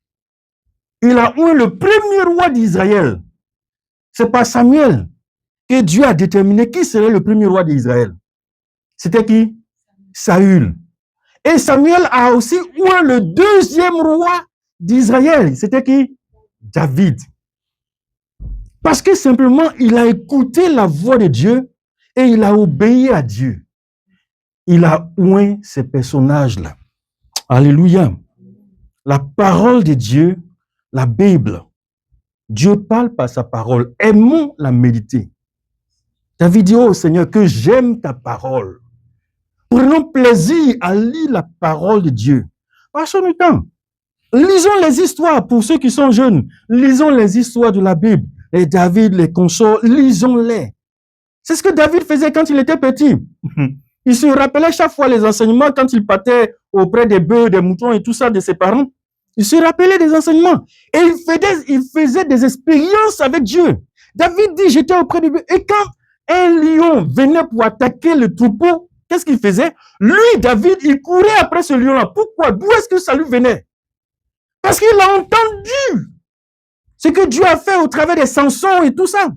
Il a oint le premier roi d'Israël. C'est par Samuel que Dieu a déterminé qui serait le premier roi d'Israël. C'était qui? Saül. Et Samuel a aussi oint le 2e roi d'Israël. C'était qui? David. Parce que simplement, il a écouté la voix de Dieu et il a obéi à Dieu. Il a oint ces personnages-là. Alléluia. La parole de Dieu, la Bible. Dieu parle par sa parole. Aimons la méditer. David dit, oh Seigneur, que j'aime ta parole. Prenons plaisir à lire la parole de Dieu. Passons le temps. Lisons les histoires pour ceux qui sont jeunes. Lisons les histoires de la Bible. Les David, les consorts, lisons-les. C'est ce que David faisait quand il était petit. Il se rappelait chaque fois les enseignements quand il partait auprès des bœufs, des moutons et tout ça de ses parents. Il se rappelait des enseignements. Et il faisait des expériences avec Dieu. David dit, j'étais auprès des bœufs. Et quand un lion venait pour attaquer le troupeau, qu'est-ce qu'il faisait? Lui, David, il courait après ce lion-là. Pourquoi? D'où est-ce que ça lui venait? Parce qu'il a entendu ce que Dieu a fait au travers des Samsons et tout ça.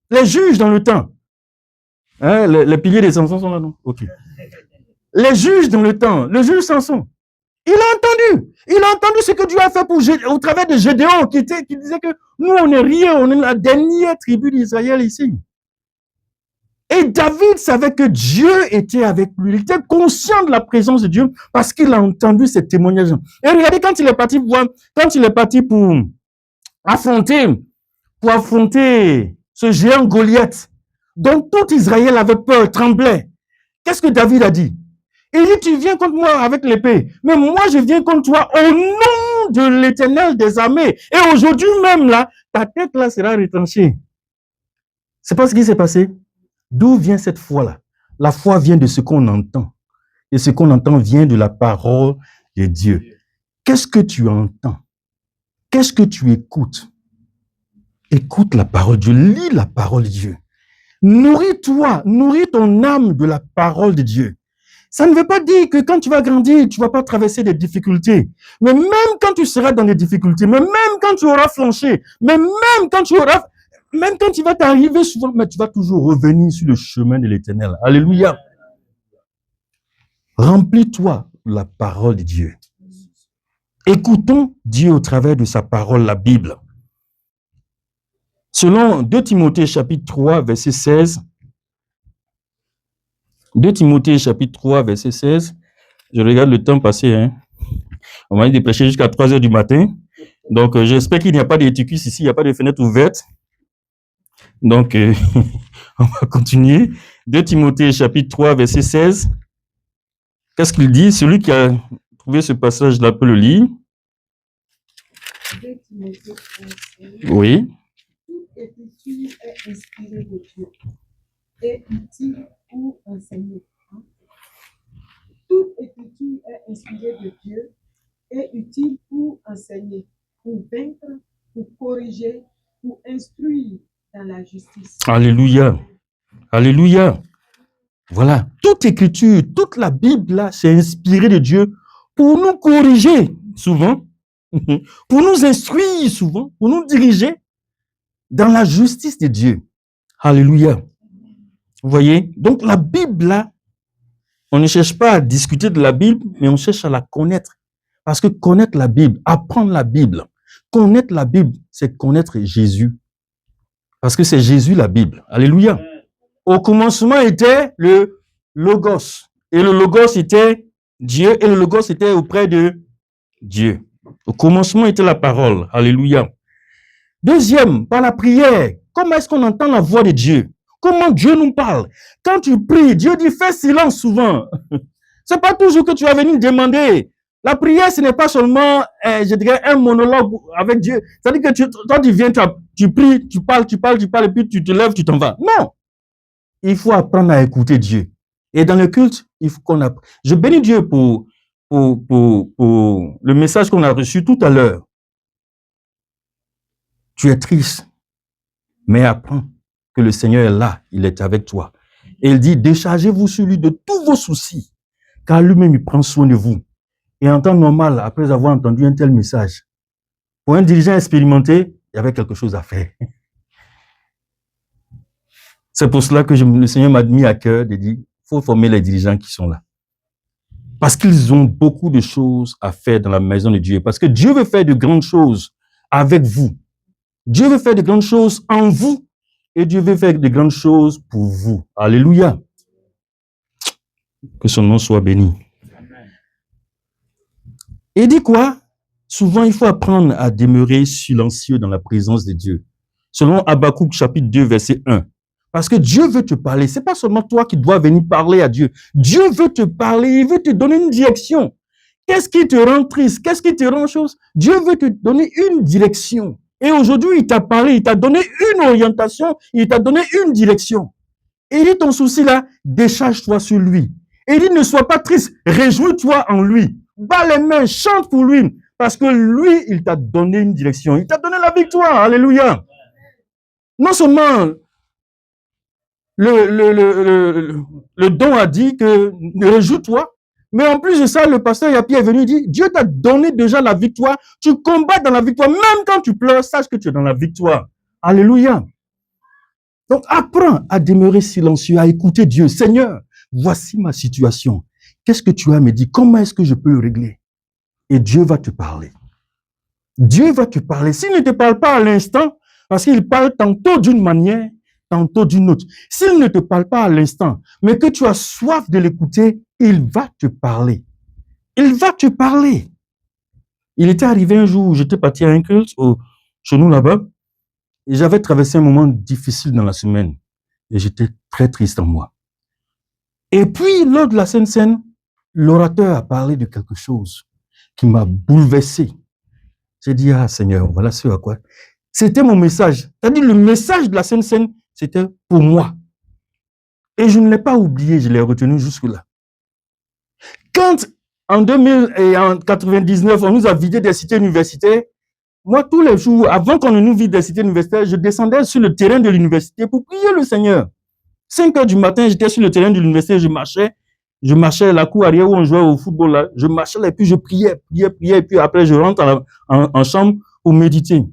Les juges dans le temps. Hein, les piliers des Samsons sont là, non? Ok. Les juges dans le temps, le juge Samson. Il a entendu. Il a entendu ce que Dieu a fait au travers de Gédéon qui disait que nous, on n'est rien, on est la dernière tribu d'Israël ici. Et David savait que Dieu était avec lui. Il était conscient de la présence de Dieu parce qu'il a entendu ces témoignages. Et regardez, quand il est parti pour affronter ce géant Goliath, dont tout Israël avait peur, tremblait. Qu'est-ce que David a dit? Il dit, tu viens contre moi avec l'épée, mais moi je viens contre toi au nom de l'Éternel des armées. Et aujourd'hui même, là, ta tête là sera retranchée. C'est pas ce qui s'est passé? D'où vient cette foi-là? La foi vient de ce qu'on entend. Et ce qu'on entend vient de la parole de Dieu. Qu'est-ce que tu entends? Qu'est-ce que tu écoutes? Écoute la parole de Dieu, lis la parole de Dieu. Nourris-toi, nourris ton âme de la parole de Dieu. Ça ne veut pas dire que quand tu vas grandir, tu ne vas pas traverser des difficultés. Mais même quand tu seras dans des difficultés, mais même quand tu auras flanché, mais même quand tu vas t'arriver souvent, mais tu vas toujours revenir sur le chemin de l'Éternel. Alléluia. Remplis-toi de la parole de Dieu. Écoutons Dieu au travers de sa parole, la Bible. Selon 2 Timothée chapitre 3, verset 16, 2 Timothée chapitre 3, verset 16, je regarde le temps passer, hein. On m'a dit de prêcher jusqu'à 3 heures du matin. Donc, j'espère qu'il n'y a pas d'éticus ici, il n'y a pas de fenêtre ouverte. Donc, on va continuer. 2 Timothée chapitre 3, verset 16. Qu'est-ce qu'il dit? Celui qui a trouvé ce passage-là peut le lire. Oui. Toute écriture est inspirée de Dieu et utile pour enseigner. Toute écriture est inspirée de Dieu et utile pour enseigner, pour vaincre, pour corriger, pour instruire dans la justice. Alléluia. Alléluia. Voilà. Toute écriture, toute la Bible, là, c'est inspiré de Dieu pour nous corriger souvent, pour nous instruire souvent, pour nous diriger dans la justice de Dieu. Alléluia. Vous voyez? Donc la Bible, là, on ne cherche pas à discuter de la Bible, mais on cherche à la connaître. Parce que connaître la Bible, apprendre la Bible, connaître la Bible, c'est connaître Jésus. Parce que c'est Jésus la Bible. Alléluia. Au commencement était le Logos. Et le Logos était Dieu. Et le Logos était auprès de Dieu. Au commencement était la parole. Alléluia. Deuxième, par la prière. Comment est-ce qu'on entend la voix de Dieu? Comment Dieu nous parle? Quand tu pries, Dieu dit fais silence souvent. C'est pas toujours que tu vas venir demander. La prière, ce n'est pas seulement, je dirais, un monologue avec Dieu. C'est-à-dire que toi, tu viens, tu pries, tu parles, et puis tu te lèves, tu t'en vas. Non! Il faut apprendre à écouter Dieu. Et dans le culte, il faut qu'on apprenne. Je bénis Dieu pour le message qu'on a reçu tout à l'heure. Tu es triste, mais apprends que le Seigneur est là, il est avec toi. Et il dit, déchargez-vous sur lui de tous vos soucis, car lui-même, il prend soin de vous. Et en temps normal, après avoir entendu un tel message, pour un dirigeant expérimenté, il y avait quelque chose à faire. C'est pour cela que le Seigneur m'a mis à cœur de dire, il faut former les dirigeants qui sont là. Parce qu'ils ont beaucoup de choses à faire dans la maison de Dieu. Parce que Dieu veut faire de grandes choses avec vous. Dieu veut faire de grandes choses en vous. Et Dieu veut faire de grandes choses pour vous. Alléluia. Que son nom soit béni. Et dit quoi? Souvent, il faut apprendre à demeurer silencieux dans la présence de Dieu. Selon Habakkuk chapitre 2, verset 1. Parce que Dieu veut te parler. C'est pas seulement toi qui dois venir parler à Dieu. Dieu veut te parler. Il veut te donner une direction. Qu'est-ce qui te rend triste? Qu'est-ce qui te rend chose? Dieu veut te donner une direction. Et aujourd'hui, il t'a parlé, il t'a donné une orientation, il t'a donné une direction. Et il dit ton souci là, décharge-toi sur lui. Et il dit ne sois pas triste, réjouis-toi en lui. Bats les mains, chante pour lui. Parce que lui, il t'a donné une direction. Il t'a donné la victoire. Alléluia. Non seulement le don a dit que réjouis-toi, mais en plus de ça, le pasteur Yapi est venu dire, Dieu t'a donné déjà la victoire. Tu combats dans la victoire. Même quand tu pleures, sache que tu es dans la victoire. Alléluia. Donc, apprends à demeurer silencieux, à écouter Dieu. Seigneur, voici ma situation. Qu'est-ce que tu as à me dire? Comment est-ce que je peux le régler? Et Dieu va te parler. Dieu va te parler. S'il ne te parle pas à l'instant, parce qu'il parle tantôt d'une manière, tantôt d'une autre. S'il ne te parle pas à l'instant, mais que tu as soif de l'écouter, il va te parler. Il va te parler. Il était arrivé un jour où j'étais parti à un culte chez nous là-bas, et j'avais traversé un moment difficile dans la semaine, et j'étais très triste en moi. Et puis, lors de la Sainte Seine, l'orateur a parlé de quelque chose qui m'a bouleversé. J'ai dit, ah Seigneur, voilà ce à quoi. C'était mon message. C'est-à-dire, le message de la Sainte Seine, c'était pour moi. Et je ne l'ai pas oublié, je l'ai retenu jusque-là. Quand, en 2000 et en 99, on nous a vidé des cités universitaires, moi, tous les jours, avant qu'on ne nous vide des cités universitaires, je descendais sur le terrain de l'université pour prier le Seigneur. 5 heures du matin, j'étais sur le terrain de l'université, je marchais la cour arrière où on jouait au football, là. Je marchais et puis je priais, et puis après, je rentre en chambre pour méditer.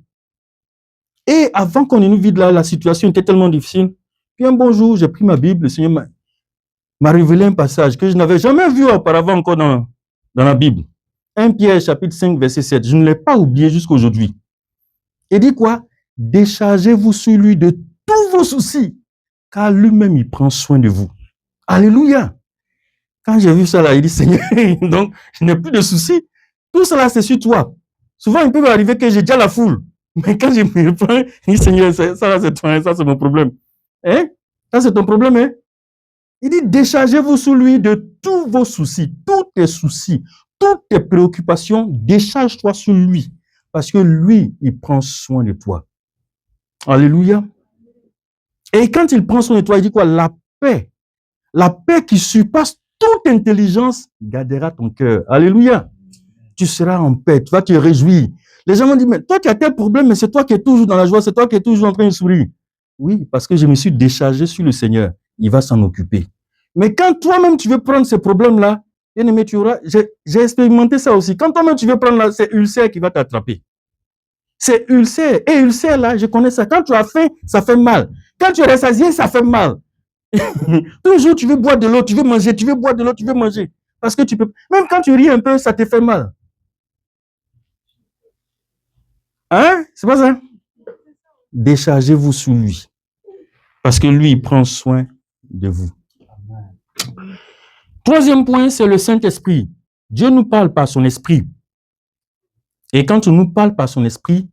Et avant qu'on ne nous vide là, la situation était tellement difficile. Puis un bon jour, j'ai pris ma Bible, le Seigneur m'a révélé un passage que je n'avais jamais vu auparavant encore dans la Bible. 1 Pierre chapitre 5, verset 7. Je ne l'ai pas oublié jusqu'à aujourd'hui. Il dit quoi? Déchargez-vous sur lui de tous vos soucis, car lui-même, il prend soin de vous. Alléluia. Quand j'ai vu ça là, il dit, Seigneur, donc, je n'ai plus de soucis. Tout cela, c'est sur toi. Souvent, il peut arriver que j'ai déjà la foule. Mais quand je me reprends, il dit, Seigneur, ça là, c'est toi, ça, c'est mon problème. Hein? Ça, c'est ton problème, hein? Il dit, déchargez-vous sur lui de tous vos soucis, toutes tes préoccupations, décharge-toi sur lui. Parce que lui, il prend soin de toi. Alléluia. Et quand il prend son étoile, il dit quoi? La paix qui surpasse toute intelligence gardera ton cœur. Alléluia. Tu seras en paix, tu vas te réjouir. Les gens m'ont dit, mais toi, tu as tel problème, mais c'est toi qui es toujours dans la joie, c'est toi qui es toujours en train de sourire. Oui, parce que je me suis déchargé sur le Seigneur. Il va s'en occuper. Mais quand toi-même, tu veux prendre ces problèmes-là, bien-aimé, j'ai expérimenté ça aussi. Quand toi-même, tu veux prendre là, c'est ulcère qui va t'attraper. C'est ulcère. Et ulcère, là, je connais ça. Quand tu as faim, ça fait mal. Quand tu es rassasié, ça fait mal. Toujours, tu veux boire de l'eau, tu veux manger, tu veux boire de l'eau, tu veux manger. Parce que tu peux. Même quand tu ris un peu, ça te fait mal. Hein? C'est pas ça? Déchargez-vous sous lui. Parce que lui, il prend soin de vous. Troisième point, c'est le Saint-Esprit. Dieu nous parle par son esprit. Et quand on nous parle par son esprit,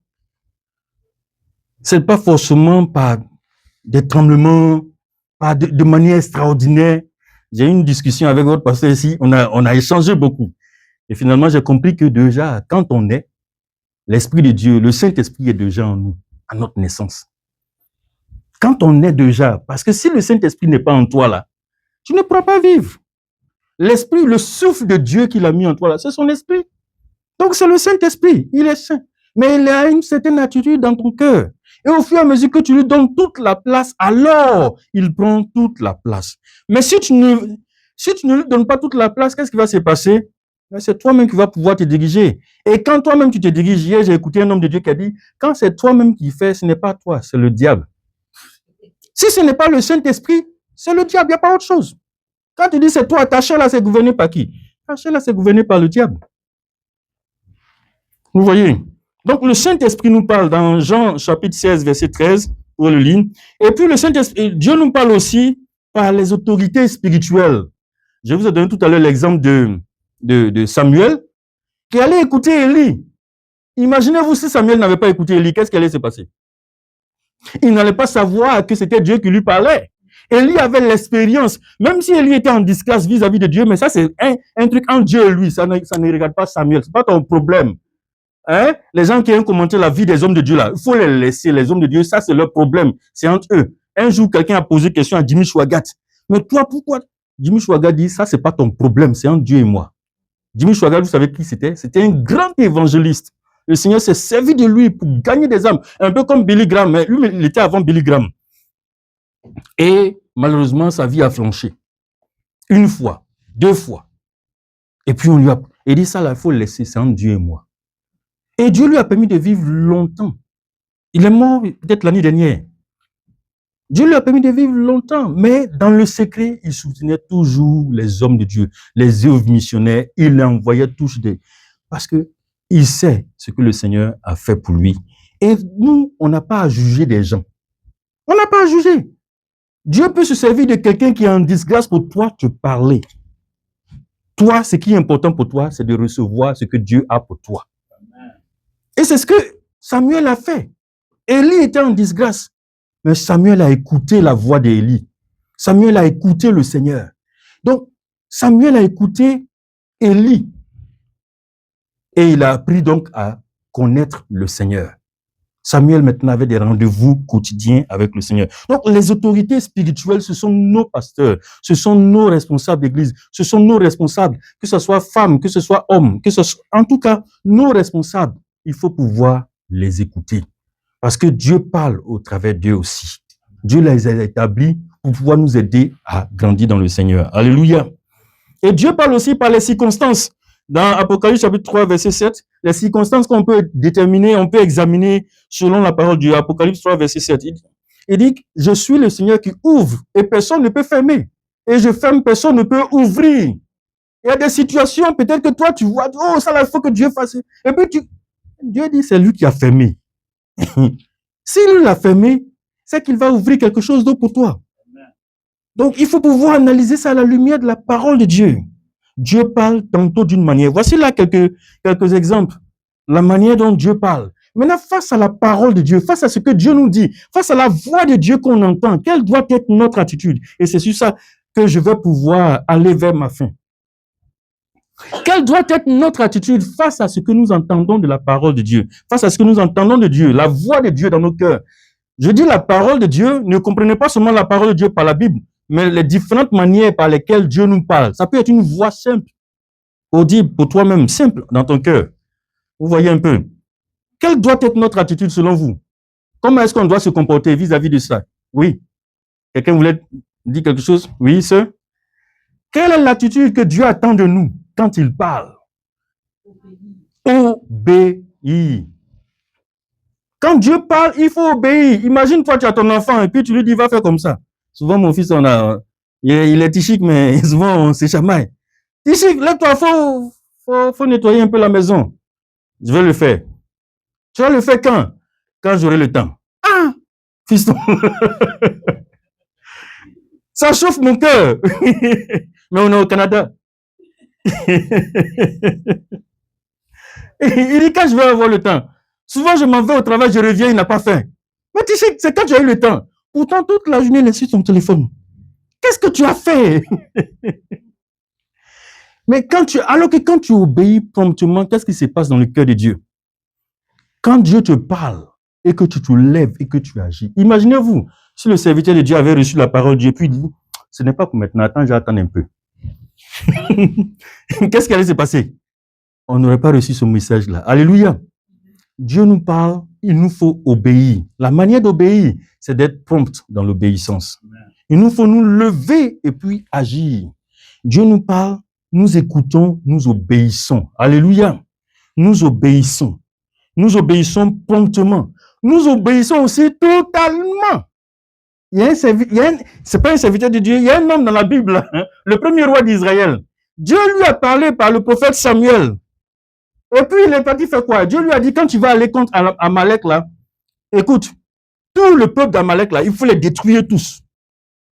c'est pas forcément par des tremblements, pas de manière extraordinaire. J'ai eu une discussion avec votre pasteur ici, on a échangé beaucoup. Et finalement, j'ai compris que déjà, quand on est, l'Esprit de Dieu, le Saint-Esprit est déjà en nous, à notre naissance. Quand on est déjà, parce que si le Saint-Esprit n'est pas en toi là, tu ne pourras pas vivre. L'Esprit, le souffle de Dieu qu'il a mis en toi là, c'est son Esprit. Donc c'est le Saint-Esprit, il est saint. Mais il a une certaine attitude dans ton cœur. Et au fur et à mesure que tu lui donnes toute la place, alors il prend toute la place. Mais si tu ne lui donnes pas toute la place, qu'est-ce qui va se passer? C'est toi-même qui vas pouvoir te diriger. Et quand toi-même tu te diriges, hier j'ai écouté un homme de Dieu qui a dit, quand c'est toi-même qui fais, ce n'est pas toi, c'est le diable. Si ce n'est pas le Saint-Esprit, c'est le diable, il n'y a pas autre chose. Quand tu dis c'est toi, ta chair là, c'est gouverné par qui? Ta chair là, c'est gouverné par le diable. Vous voyez? Donc, le Saint-Esprit nous parle dans Jean chapitre 16, verset 13, pour le lire. Et puis, le Saint-Esprit, Dieu nous parle aussi par les autorités spirituelles. Je vous ai donné tout à l'heure l'exemple de Samuel, qui allait écouter Élie. Imaginez-vous si Samuel n'avait pas écouté Élie, qu'est-ce qui allait se passer? Il n'allait pas savoir que c'était Dieu qui lui parlait. Élie avait l'expérience, même si Élie était en disgrâce vis-à-vis de Dieu, mais ça, c'est un truc entre Dieu et lui. Ça ne regarde pas Samuel, c'est pas ton problème. Hein? Les gens qui aiment commenter la vie des hommes de Dieu là, il faut les laisser, les hommes de Dieu, ça c'est leur problème, c'est entre eux. Un jour, quelqu'un a posé question à Jimmy Swaggart. Mais toi, pourquoi? Jimmy Swaggart dit, ça c'est pas ton problème, c'est entre Dieu et moi. Jimmy Swaggart, vous savez qui c'était? C'était un grand évangéliste. Le Seigneur s'est servi de lui pour gagner des âmes, un peu comme Billy Graham, mais lui, il était avant Billy Graham. Et malheureusement, sa vie a flanché. Une fois, deux fois. Et puis on lui a dit, ça là, il faut le laisser, c'est entre Dieu et moi. Et Dieu lui a permis de vivre longtemps. Il est mort peut-être l'année dernière. Dieu lui a permis de vivre longtemps, mais dans le secret, il soutenait toujours les hommes de Dieu, les œuvres missionnaires, il les envoyait tous des... Parce que il sait ce que le Seigneur a fait pour lui. Et nous, on n'a pas à juger des gens. On n'a pas à juger. Dieu peut se servir de quelqu'un qui est en disgrâce pour toi te parler. Toi, ce qui est important pour toi, c'est de recevoir ce que Dieu a pour toi. Et c'est ce que Samuel a fait. Élie était en disgrâce. Mais Samuel a écouté la voix d'Élie. Samuel a écouté le Seigneur. Donc, Samuel a écouté Élie. Et il a appris donc à connaître le Seigneur. Samuel maintenant avait des rendez-vous quotidiens avec le Seigneur. Donc, les autorités spirituelles, ce sont nos pasteurs, ce sont nos responsables d'église, ce sont nos responsables, que ce soit femmes, que ce soit hommes, que ce soit, en tout cas, nos responsables. Il faut pouvoir les écouter. Parce que Dieu parle au travers d'eux aussi. Dieu les a établis pour pouvoir nous aider à grandir dans le Seigneur. Alléluia. Et Dieu parle aussi par les circonstances. Dans Apocalypse chapitre 3, verset 7, les circonstances qu'on peut déterminer, on peut examiner selon la parole de Dieu. Apocalypse 3, verset 7. Il dit, je suis le Seigneur qui ouvre et personne ne peut fermer. Et je ferme, personne ne peut ouvrir. Il y a des situations, peut-être que toi, tu vois, oh, ça là, il faut que Dieu fasse. Et puis Dieu dit, c'est lui qui a fermé. S'il l'a fermé, c'est qu'il va ouvrir quelque chose d'autre pour toi. Donc, il faut pouvoir analyser ça à la lumière de la parole de Dieu. Dieu parle tantôt d'une manière. Voici là quelques exemples. La manière dont Dieu parle. Maintenant, face à la parole de Dieu, face à ce que Dieu nous dit, face à la voix de Dieu qu'on entend, quelle doit être notre attitude? Et c'est sur ça que je vais pouvoir aller vers ma fin. Quelle doit être notre attitude face à ce que nous entendons de la parole de Dieu, face à ce que nous entendons de Dieu, la voix de Dieu dans nos cœurs? Je dis la parole de Dieu, ne comprenez pas seulement la parole de Dieu par la Bible, mais les différentes manières par lesquelles Dieu nous parle. Ça peut être une voix simple, audible pour toi-même, simple dans ton cœur. Vous voyez un peu. Quelle doit être notre attitude selon vous? Comment est-ce qu'on doit se comporter vis-à-vis de ça? Oui. Quelqu'un voulait dire quelque chose? Oui, sœur? Quelle est l'attitude que Dieu attend de nous quand il parle? Obéir. Quand Dieu parle, il faut obéir. Imagine, toi, tu as ton enfant et puis tu lui dis, va faire comme ça. Souvent, mon fils, il est tichique, mais souvent, on se chamaille. Tichique, lève-toi, faut nettoyer un peu la maison. Je vais le faire. Tu vas le faire quand? Quand j'aurai le temps. Ah, fiston. Ça chauffe mon cœur. Mais on est au Canada. Il dit, quand je vais avoir le temps. Souvent, je m'en vais au travail, je reviens, il n'a pas faim. Mais tu sais, c'est quand tu as eu le temps. Pourtant, toute la journée, il est sur son téléphone. Qu'est-ce que tu as fait? Mais alors que quand tu obéis promptement, qu'est-ce qui se passe dans le cœur de Dieu? Quand Dieu te parle et que tu te lèves et que tu agis. Imaginez-vous, si le serviteur de Dieu avait reçu la parole de Dieu, puis il dit, ce n'est pas pour maintenant, attends, j'attends un peu. Qu'est-ce qui allait se passer? On n'aurait pas reçu ce message-là. Alléluia. Dieu nous parle, il nous faut obéir. La manière d'obéir, c'est d'être prompt dans l'obéissance. Il nous faut nous lever et puis agir. Dieu nous parle, nous écoutons, nous obéissons. Alléluia. Nous obéissons. Nous obéissons promptement. Nous obéissons aussi totalement. C'est pas un serviteur de Dieu, il y a un homme dans la Bible, hein, le premier roi d'Israël. Dieu lui a parlé par le prophète Samuel. Et puis il est parti faire quoi? Dieu lui a dit, quand tu vas aller contre Amalek là, écoute, tout le peuple d'Amalek là, il faut les détruire tous.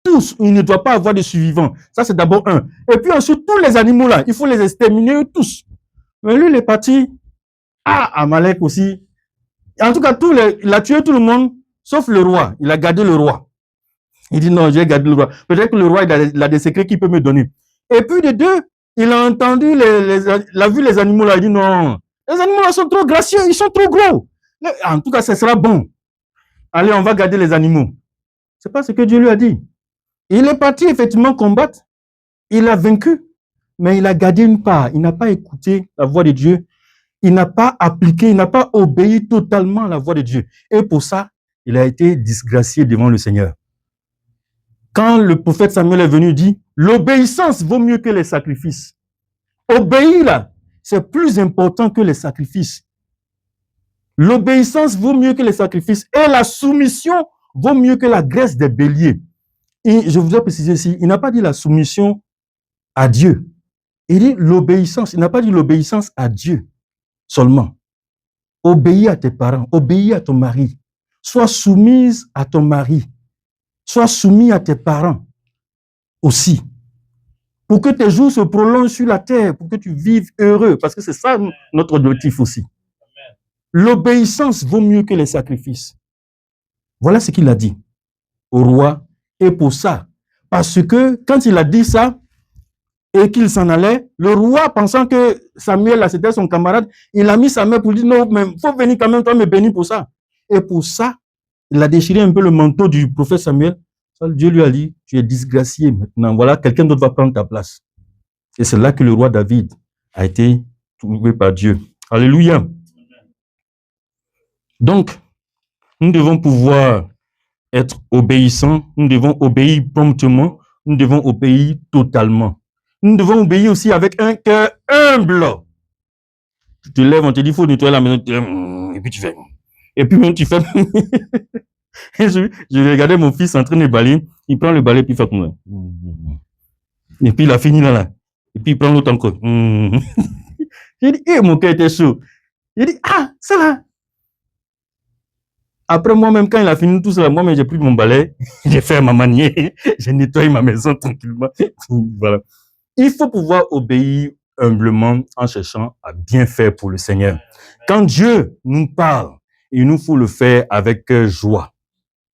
Tous, il ne doit pas avoir de survivants. Ça c'est d'abord un. Et puis ensuite, tous les animaux là, il faut les exterminer tous. Mais lui il est parti, Amalek aussi. En tout cas, il a tué tout le monde, sauf le roi. Il a gardé le roi. Il dit non, j'ai gardé le roi. Peut-être que le roi il a des secrets qu'il peut me donner. Et puis de deux, il a entendu, il a vu les animaux là, il dit non, les animaux là sont trop gracieux, ils sont trop gros. En tout cas, ça sera bon. Allez, on va garder les animaux. C'est pas ce que Dieu lui a dit. Il est parti effectivement combattre. Il a vaincu, mais il a gardé une part. Il n'a pas écouté la voix de Dieu. Il n'a pas appliqué, il n'a pas obéi totalement à la voix de Dieu. Et pour ça, il a été disgracié devant le Seigneur. Quand le prophète Samuel est venu, il dit, l'obéissance vaut mieux que les sacrifices. Obéir là, c'est plus important que les sacrifices. L'obéissance vaut mieux que les sacrifices et la soumission vaut mieux que la graisse des béliers. Et je voudrais préciser ici, il n'a pas dit la soumission à Dieu. Il dit l'obéissance, il n'a pas dit l'obéissance à Dieu seulement. Obéis à tes parents, obéis à ton mari. Sois soumise à ton mari. Sois soumis à tes parents aussi. Pour que tes jours se prolongent sur la terre, pour que tu vives heureux, parce que c'est ça notre objectif aussi. L'obéissance vaut mieux que les sacrifices. Voilà ce qu'il a dit au roi. Et pour ça, parce que quand il a dit ça et qu'il s'en allait, le roi, pensant que Samuel, là, c'était son camarade, il a mis sa main pour dire non, mais il faut venir quand même, toi, me bénir pour ça. Et pour ça, il a déchiré un peu le manteau du prophète Samuel. Dieu lui a dit, tu es disgracié maintenant. Voilà, quelqu'un d'autre va prendre ta place. Et c'est là que le roi David a été trouvé par Dieu. Alléluia. Donc, nous devons pouvoir être obéissants, nous devons obéir promptement, nous devons obéir totalement. Nous devons obéir aussi avec un cœur humble. Tu te lèves, on te dit, il faut nettoyer la maison, et puis tu fais. Et puis même tu fais. Je regardais mon fils en train de balayer, il prend le balai, puis il fait comme ça. Et puis il a fini là. Et puis il prend l'autre encore. J'ai dit, mon cœur était chaud. J'ai dit, ça là. Après moi-même, quand il a fini tout ça, moi-même j'ai pris mon balai, j'ai fait ma manière, j'ai nettoyé ma maison tranquillement. Voilà. Il faut pouvoir obéir humblement en cherchant à bien faire pour le Seigneur. Quand Dieu nous parle, il nous faut le faire avec joie.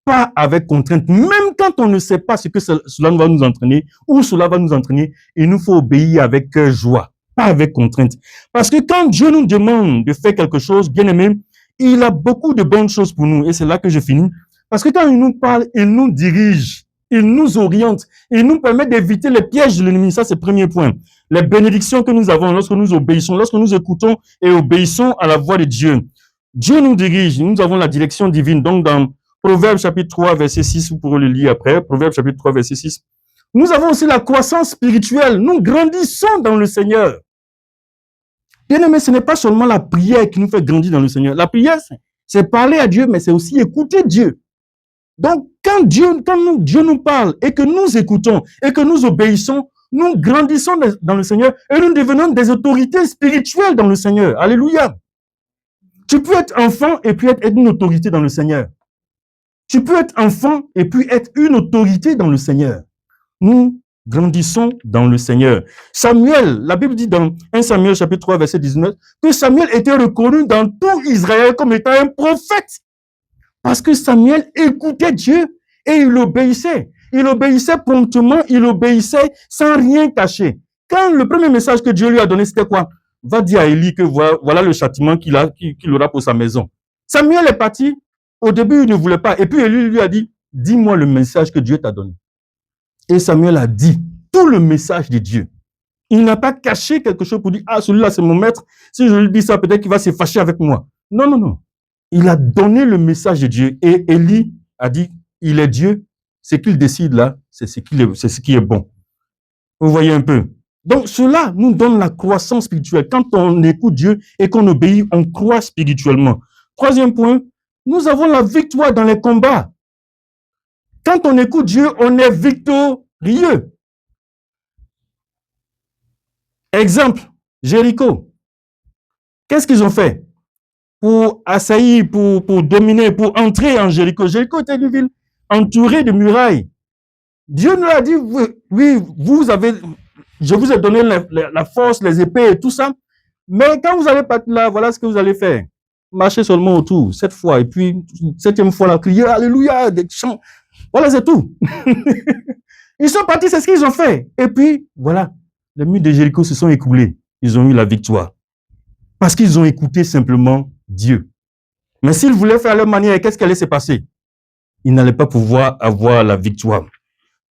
Pas avec contrainte. Même quand on ne sait pas ce que cela va nous entraîner, où cela va nous entraîner, il nous faut obéir avec joie, pas avec contrainte. Parce que quand Dieu nous demande de faire quelque chose, bien aimé, il a beaucoup de bonnes choses pour nous. Et c'est là que je finis. Parce que quand il nous parle, il nous dirige, il nous oriente, il nous permet d'éviter les pièges de l'ennemi. Ça, c'est le premier point. Les bénédictions que nous avons lorsque nous obéissons, lorsque nous écoutons et obéissons à la voix de Dieu. Dieu nous dirige, nous avons la direction divine. Donc, dans Proverbes chapitre 3, verset 6, vous pourrez le lire après, Proverbes chapitre 3, verset 6. Nous avons aussi la croissance spirituelle. Nous grandissons dans le Seigneur. Bien-aimé, ce n'est pas seulement la prière qui nous fait grandir dans le Seigneur. La prière, c'est parler à Dieu, mais c'est aussi écouter Dieu. Donc, quand Dieu nous parle et que nous écoutons et que nous obéissons, nous grandissons dans le Seigneur et nous devenons des autorités spirituelles dans le Seigneur. Alléluia. Tu peux être enfant et puis être une autorité dans le Seigneur. Tu peux être enfant et puis être une autorité dans le Seigneur. Nous grandissons dans le Seigneur. Samuel, la Bible dit dans 1 Samuel chapitre 3 verset 19 que Samuel était reconnu dans tout Israël comme étant un prophète. Parce que Samuel écoutait Dieu et il obéissait. Il obéissait promptement, il obéissait sans rien cacher. Quand le premier message que Dieu lui a donné, c'était quoi? Va dire à Élie que voilà le châtiment qu'il aura pour sa maison. Samuel est parti. Au début, il ne voulait pas. Et puis Élie lui a dit, dis-moi le message que Dieu t'a donné. Et Samuel a dit tout le message de Dieu. Il n'a pas caché quelque chose pour dire, ah, celui-là, c'est mon maître. Si je lui dis ça, peut-être qu'il va se fâcher avec moi. Non, non, non. Il a donné le message de Dieu. Et Élie a dit, il est Dieu. Ce qu'il décide là, c'est ce qui est bon. Vous voyez un peu. Donc, cela nous donne la croissance spirituelle. Quand on écoute Dieu et qu'on obéit, on croit spirituellement. Troisième point, nous avons la victoire dans les combats. Quand on écoute Dieu, on est victorieux. Exemple, Jéricho. Qu'est-ce qu'ils ont fait pour assaillir, pour dominer, pour entrer en Jéricho? Jéricho était une ville entourée de murailles. Dieu nous a dit, oui, je vous ai donné la force, les épées et tout ça, mais quand vous allez partir là, voilà ce que vous allez faire. Marchez seulement autour, 7 fois, et puis 7e fois, la crier, alléluia, des chants. Voilà, c'est tout. Ils sont partis, c'est ce qu'ils ont fait. Et puis, voilà, les murs de Jéricho se sont écoulés. Ils ont eu la victoire. Parce qu'ils ont écouté simplement Dieu. Mais s'ils voulaient faire leur manière, qu'est-ce qui allait se passer? Ils n'allaient pas pouvoir avoir la victoire.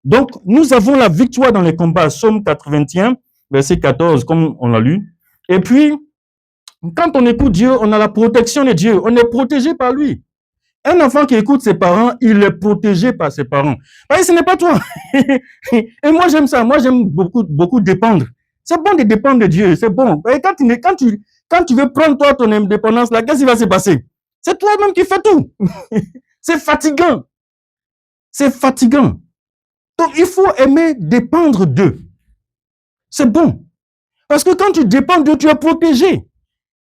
Donc, nous avons la victoire dans les combats. Psaume 81, verset 14, comme on l'a lu. Et puis, quand on écoute Dieu, on a la protection de Dieu. On est protégé par lui. Un enfant qui écoute ses parents, il est protégé par ses parents. Parce que ce n'est pas toi. Et moi, j'aime ça. Moi, j'aime beaucoup dépendre. C'est bon de dépendre de Dieu. C'est bon. Et quand tu veux prendre toi ton indépendance, là, qu'est-ce qui va se passer? C'est toi-même qui fais tout. C'est fatigant. C'est fatigant. Donc, il faut aimer dépendre d'eux. C'est bon. Parce que quand tu dépends d'eux, tu es protégé.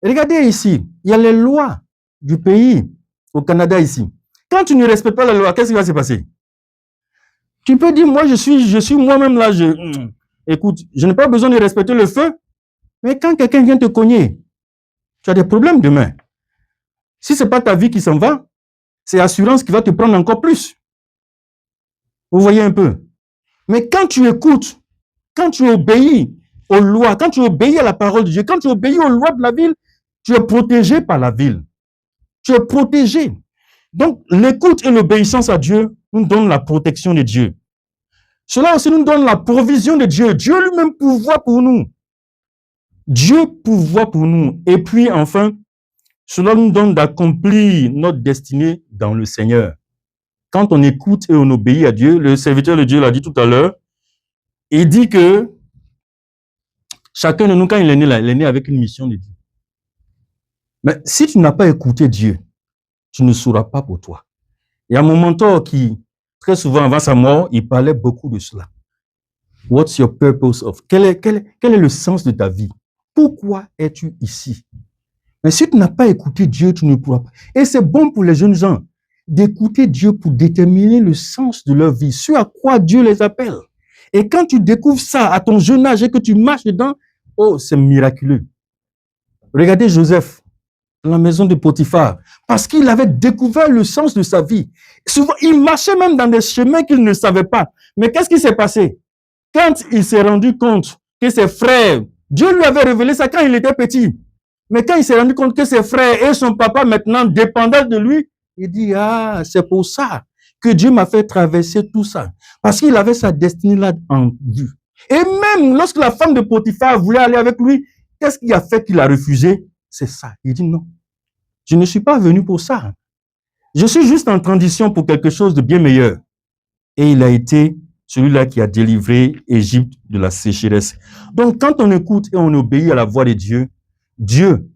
Regardez ici, il y a les lois du pays au Canada ici. Quand tu ne respectes pas la loi, qu'est-ce qui va se passer? Tu peux dire, moi, je suis moi-même là, écoute, je n'ai pas besoin de respecter le feu, mais quand quelqu'un vient te cogner, tu as des problèmes demain. Si ce n'est pas ta vie qui s'en va, c'est l'assurance qui va te prendre encore plus. Vous voyez un peu. Mais quand tu écoutes, quand tu obéis aux lois, quand tu obéis à la parole de Dieu, quand tu obéis aux lois de la ville, tu es protégé par la ville. Tu es protégé. Donc, l'écoute et l'obéissance à Dieu nous donnent la protection de Dieu. Cela aussi nous donne la provision de Dieu. Dieu lui-même pourvoit pour nous. Dieu pourvoit pour nous. Et puis, enfin, cela nous donne d'accomplir notre destinée dans le Seigneur. Quand on écoute et on obéit à Dieu, le serviteur de Dieu l'a dit tout à l'heure, il dit que chacun de nous, quand il est né avec une mission de Dieu. Mais si tu n'as pas écouté Dieu, tu ne sauras pas pour toi. Il y a mon mentor qui, très souvent avant sa mort, il parlait beaucoup de cela. What's your purpose of? Quel est le sens de ta vie? Pourquoi es-tu ici? Mais si tu n'as pas écouté Dieu, tu ne pourras pas. Et c'est bon pour les jeunes gens d'écouter Dieu pour déterminer le sens de leur vie, ce à quoi Dieu les appelle. Et quand tu découvres ça à ton jeune âge et que tu marches dedans, oh, c'est miraculeux. Regardez Joseph, dans la maison de Potiphar, parce qu'il avait découvert le sens de sa vie. Souvent, il marchait même dans des chemins qu'il ne savait pas. Mais qu'est-ce qui s'est passé? Quand il s'est rendu compte que ses frères, Dieu lui avait révélé ça quand il était petit, mais quand il s'est rendu compte que ses frères et son papa maintenant dépendaient de lui, Il dit, ah, c'est pour ça que Dieu m'a fait traverser tout ça. Parce qu'il avait sa destinée là en vue. Et même lorsque la femme de Potiphar voulait aller avec lui, qu'est-ce qui a fait qu'il a refusé? C'est ça. Il dit non, je ne suis pas venu pour ça. Je suis juste en transition pour quelque chose de bien meilleur. Et il a été celui-là qui a délivré Égypte de la sécheresse. Donc, quand on écoute et on obéit à la voix de Dieu, Dieu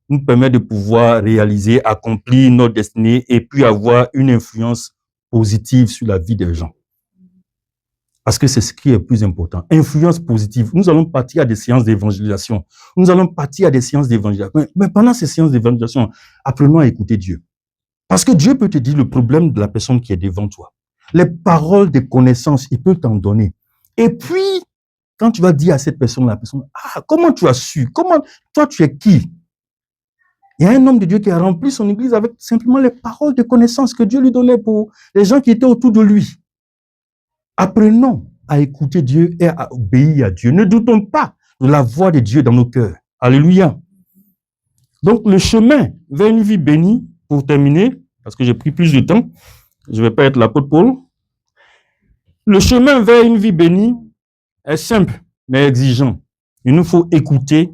nous permet de pouvoir réaliser, accomplir notre destinée et puis avoir une influence positive sur la vie des gens. Parce que c'est ce qui est le plus important. Influence positive. Nous allons partir à des séances d'évangélisation. Nous allons partir à des séances d'évangélisation. Mais pendant ces séances d'évangélisation, apprenons à écouter Dieu. Parce que Dieu peut te dire le problème de la personne qui est devant toi. Les paroles de connaissance, il peut t'en donner. Et puis, quand tu vas dire à cette personne, ah, comment tu as su? Comment, toi, tu es qui? Il y a un homme de Dieu qui a rempli son église avec simplement les paroles de connaissance que Dieu lui donnait pour les gens qui étaient autour de lui. Apprenons à écouter Dieu et à obéir à Dieu. Ne doutons pas de la voix de Dieu dans nos cœurs. Alléluia. Donc, le chemin vers une vie bénie, pour terminer, parce que j'ai pris plus de temps, je ne vais pas être l'apôtre Paul. Le chemin vers une vie bénie est simple, mais exigeant. Il nous faut écouter,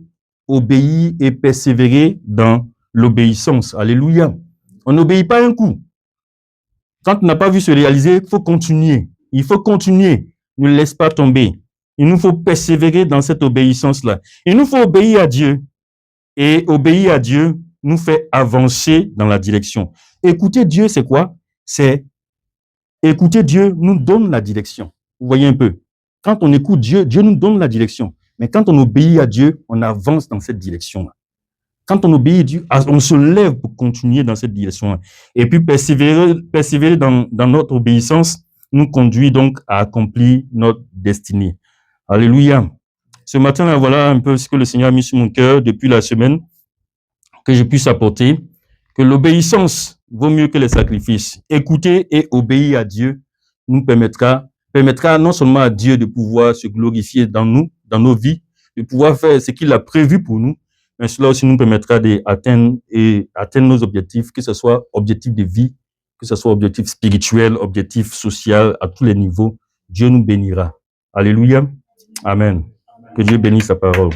obéir et persévérer dans l'obéissance. Alléluia. On n'obéit pas un coup. Quand on n'a pas vu se réaliser, il faut continuer. Il faut continuer. Ne laisse pas tomber. Il nous faut persévérer dans cette obéissance-là. Il nous faut obéir à Dieu. Et obéir à Dieu nous fait avancer dans la direction. Écouter Dieu, c'est quoi? C'est écouter Dieu nous donne la direction. Vous voyez un peu. Quand on écoute Dieu, Dieu nous donne la direction. Mais quand on obéit à Dieu, on avance dans cette direction-là. Quand on obéit à Dieu, on se lève pour continuer dans cette direction-là. Et puis persévérer dans notre obéissance nous conduit donc à accomplir notre destinée. Alléluia. Ce matin-là, voilà un peu ce que le Seigneur a mis sur mon cœur depuis la semaine, que je puisse apporter, que l'obéissance vaut mieux que les sacrifices. Écouter et obéir à Dieu nous permettra non seulement à Dieu de pouvoir se glorifier dans nous, dans nos vies, de pouvoir faire ce qu'il a prévu pour nous, mais cela aussi nous permettra d'atteindre nos objectifs, que ce soit objectifs de vie, que ce soit objectif spirituel, objectif social, à tous les niveaux. Dieu nous bénira. Alléluia. Amen. Que Dieu bénisse sa parole.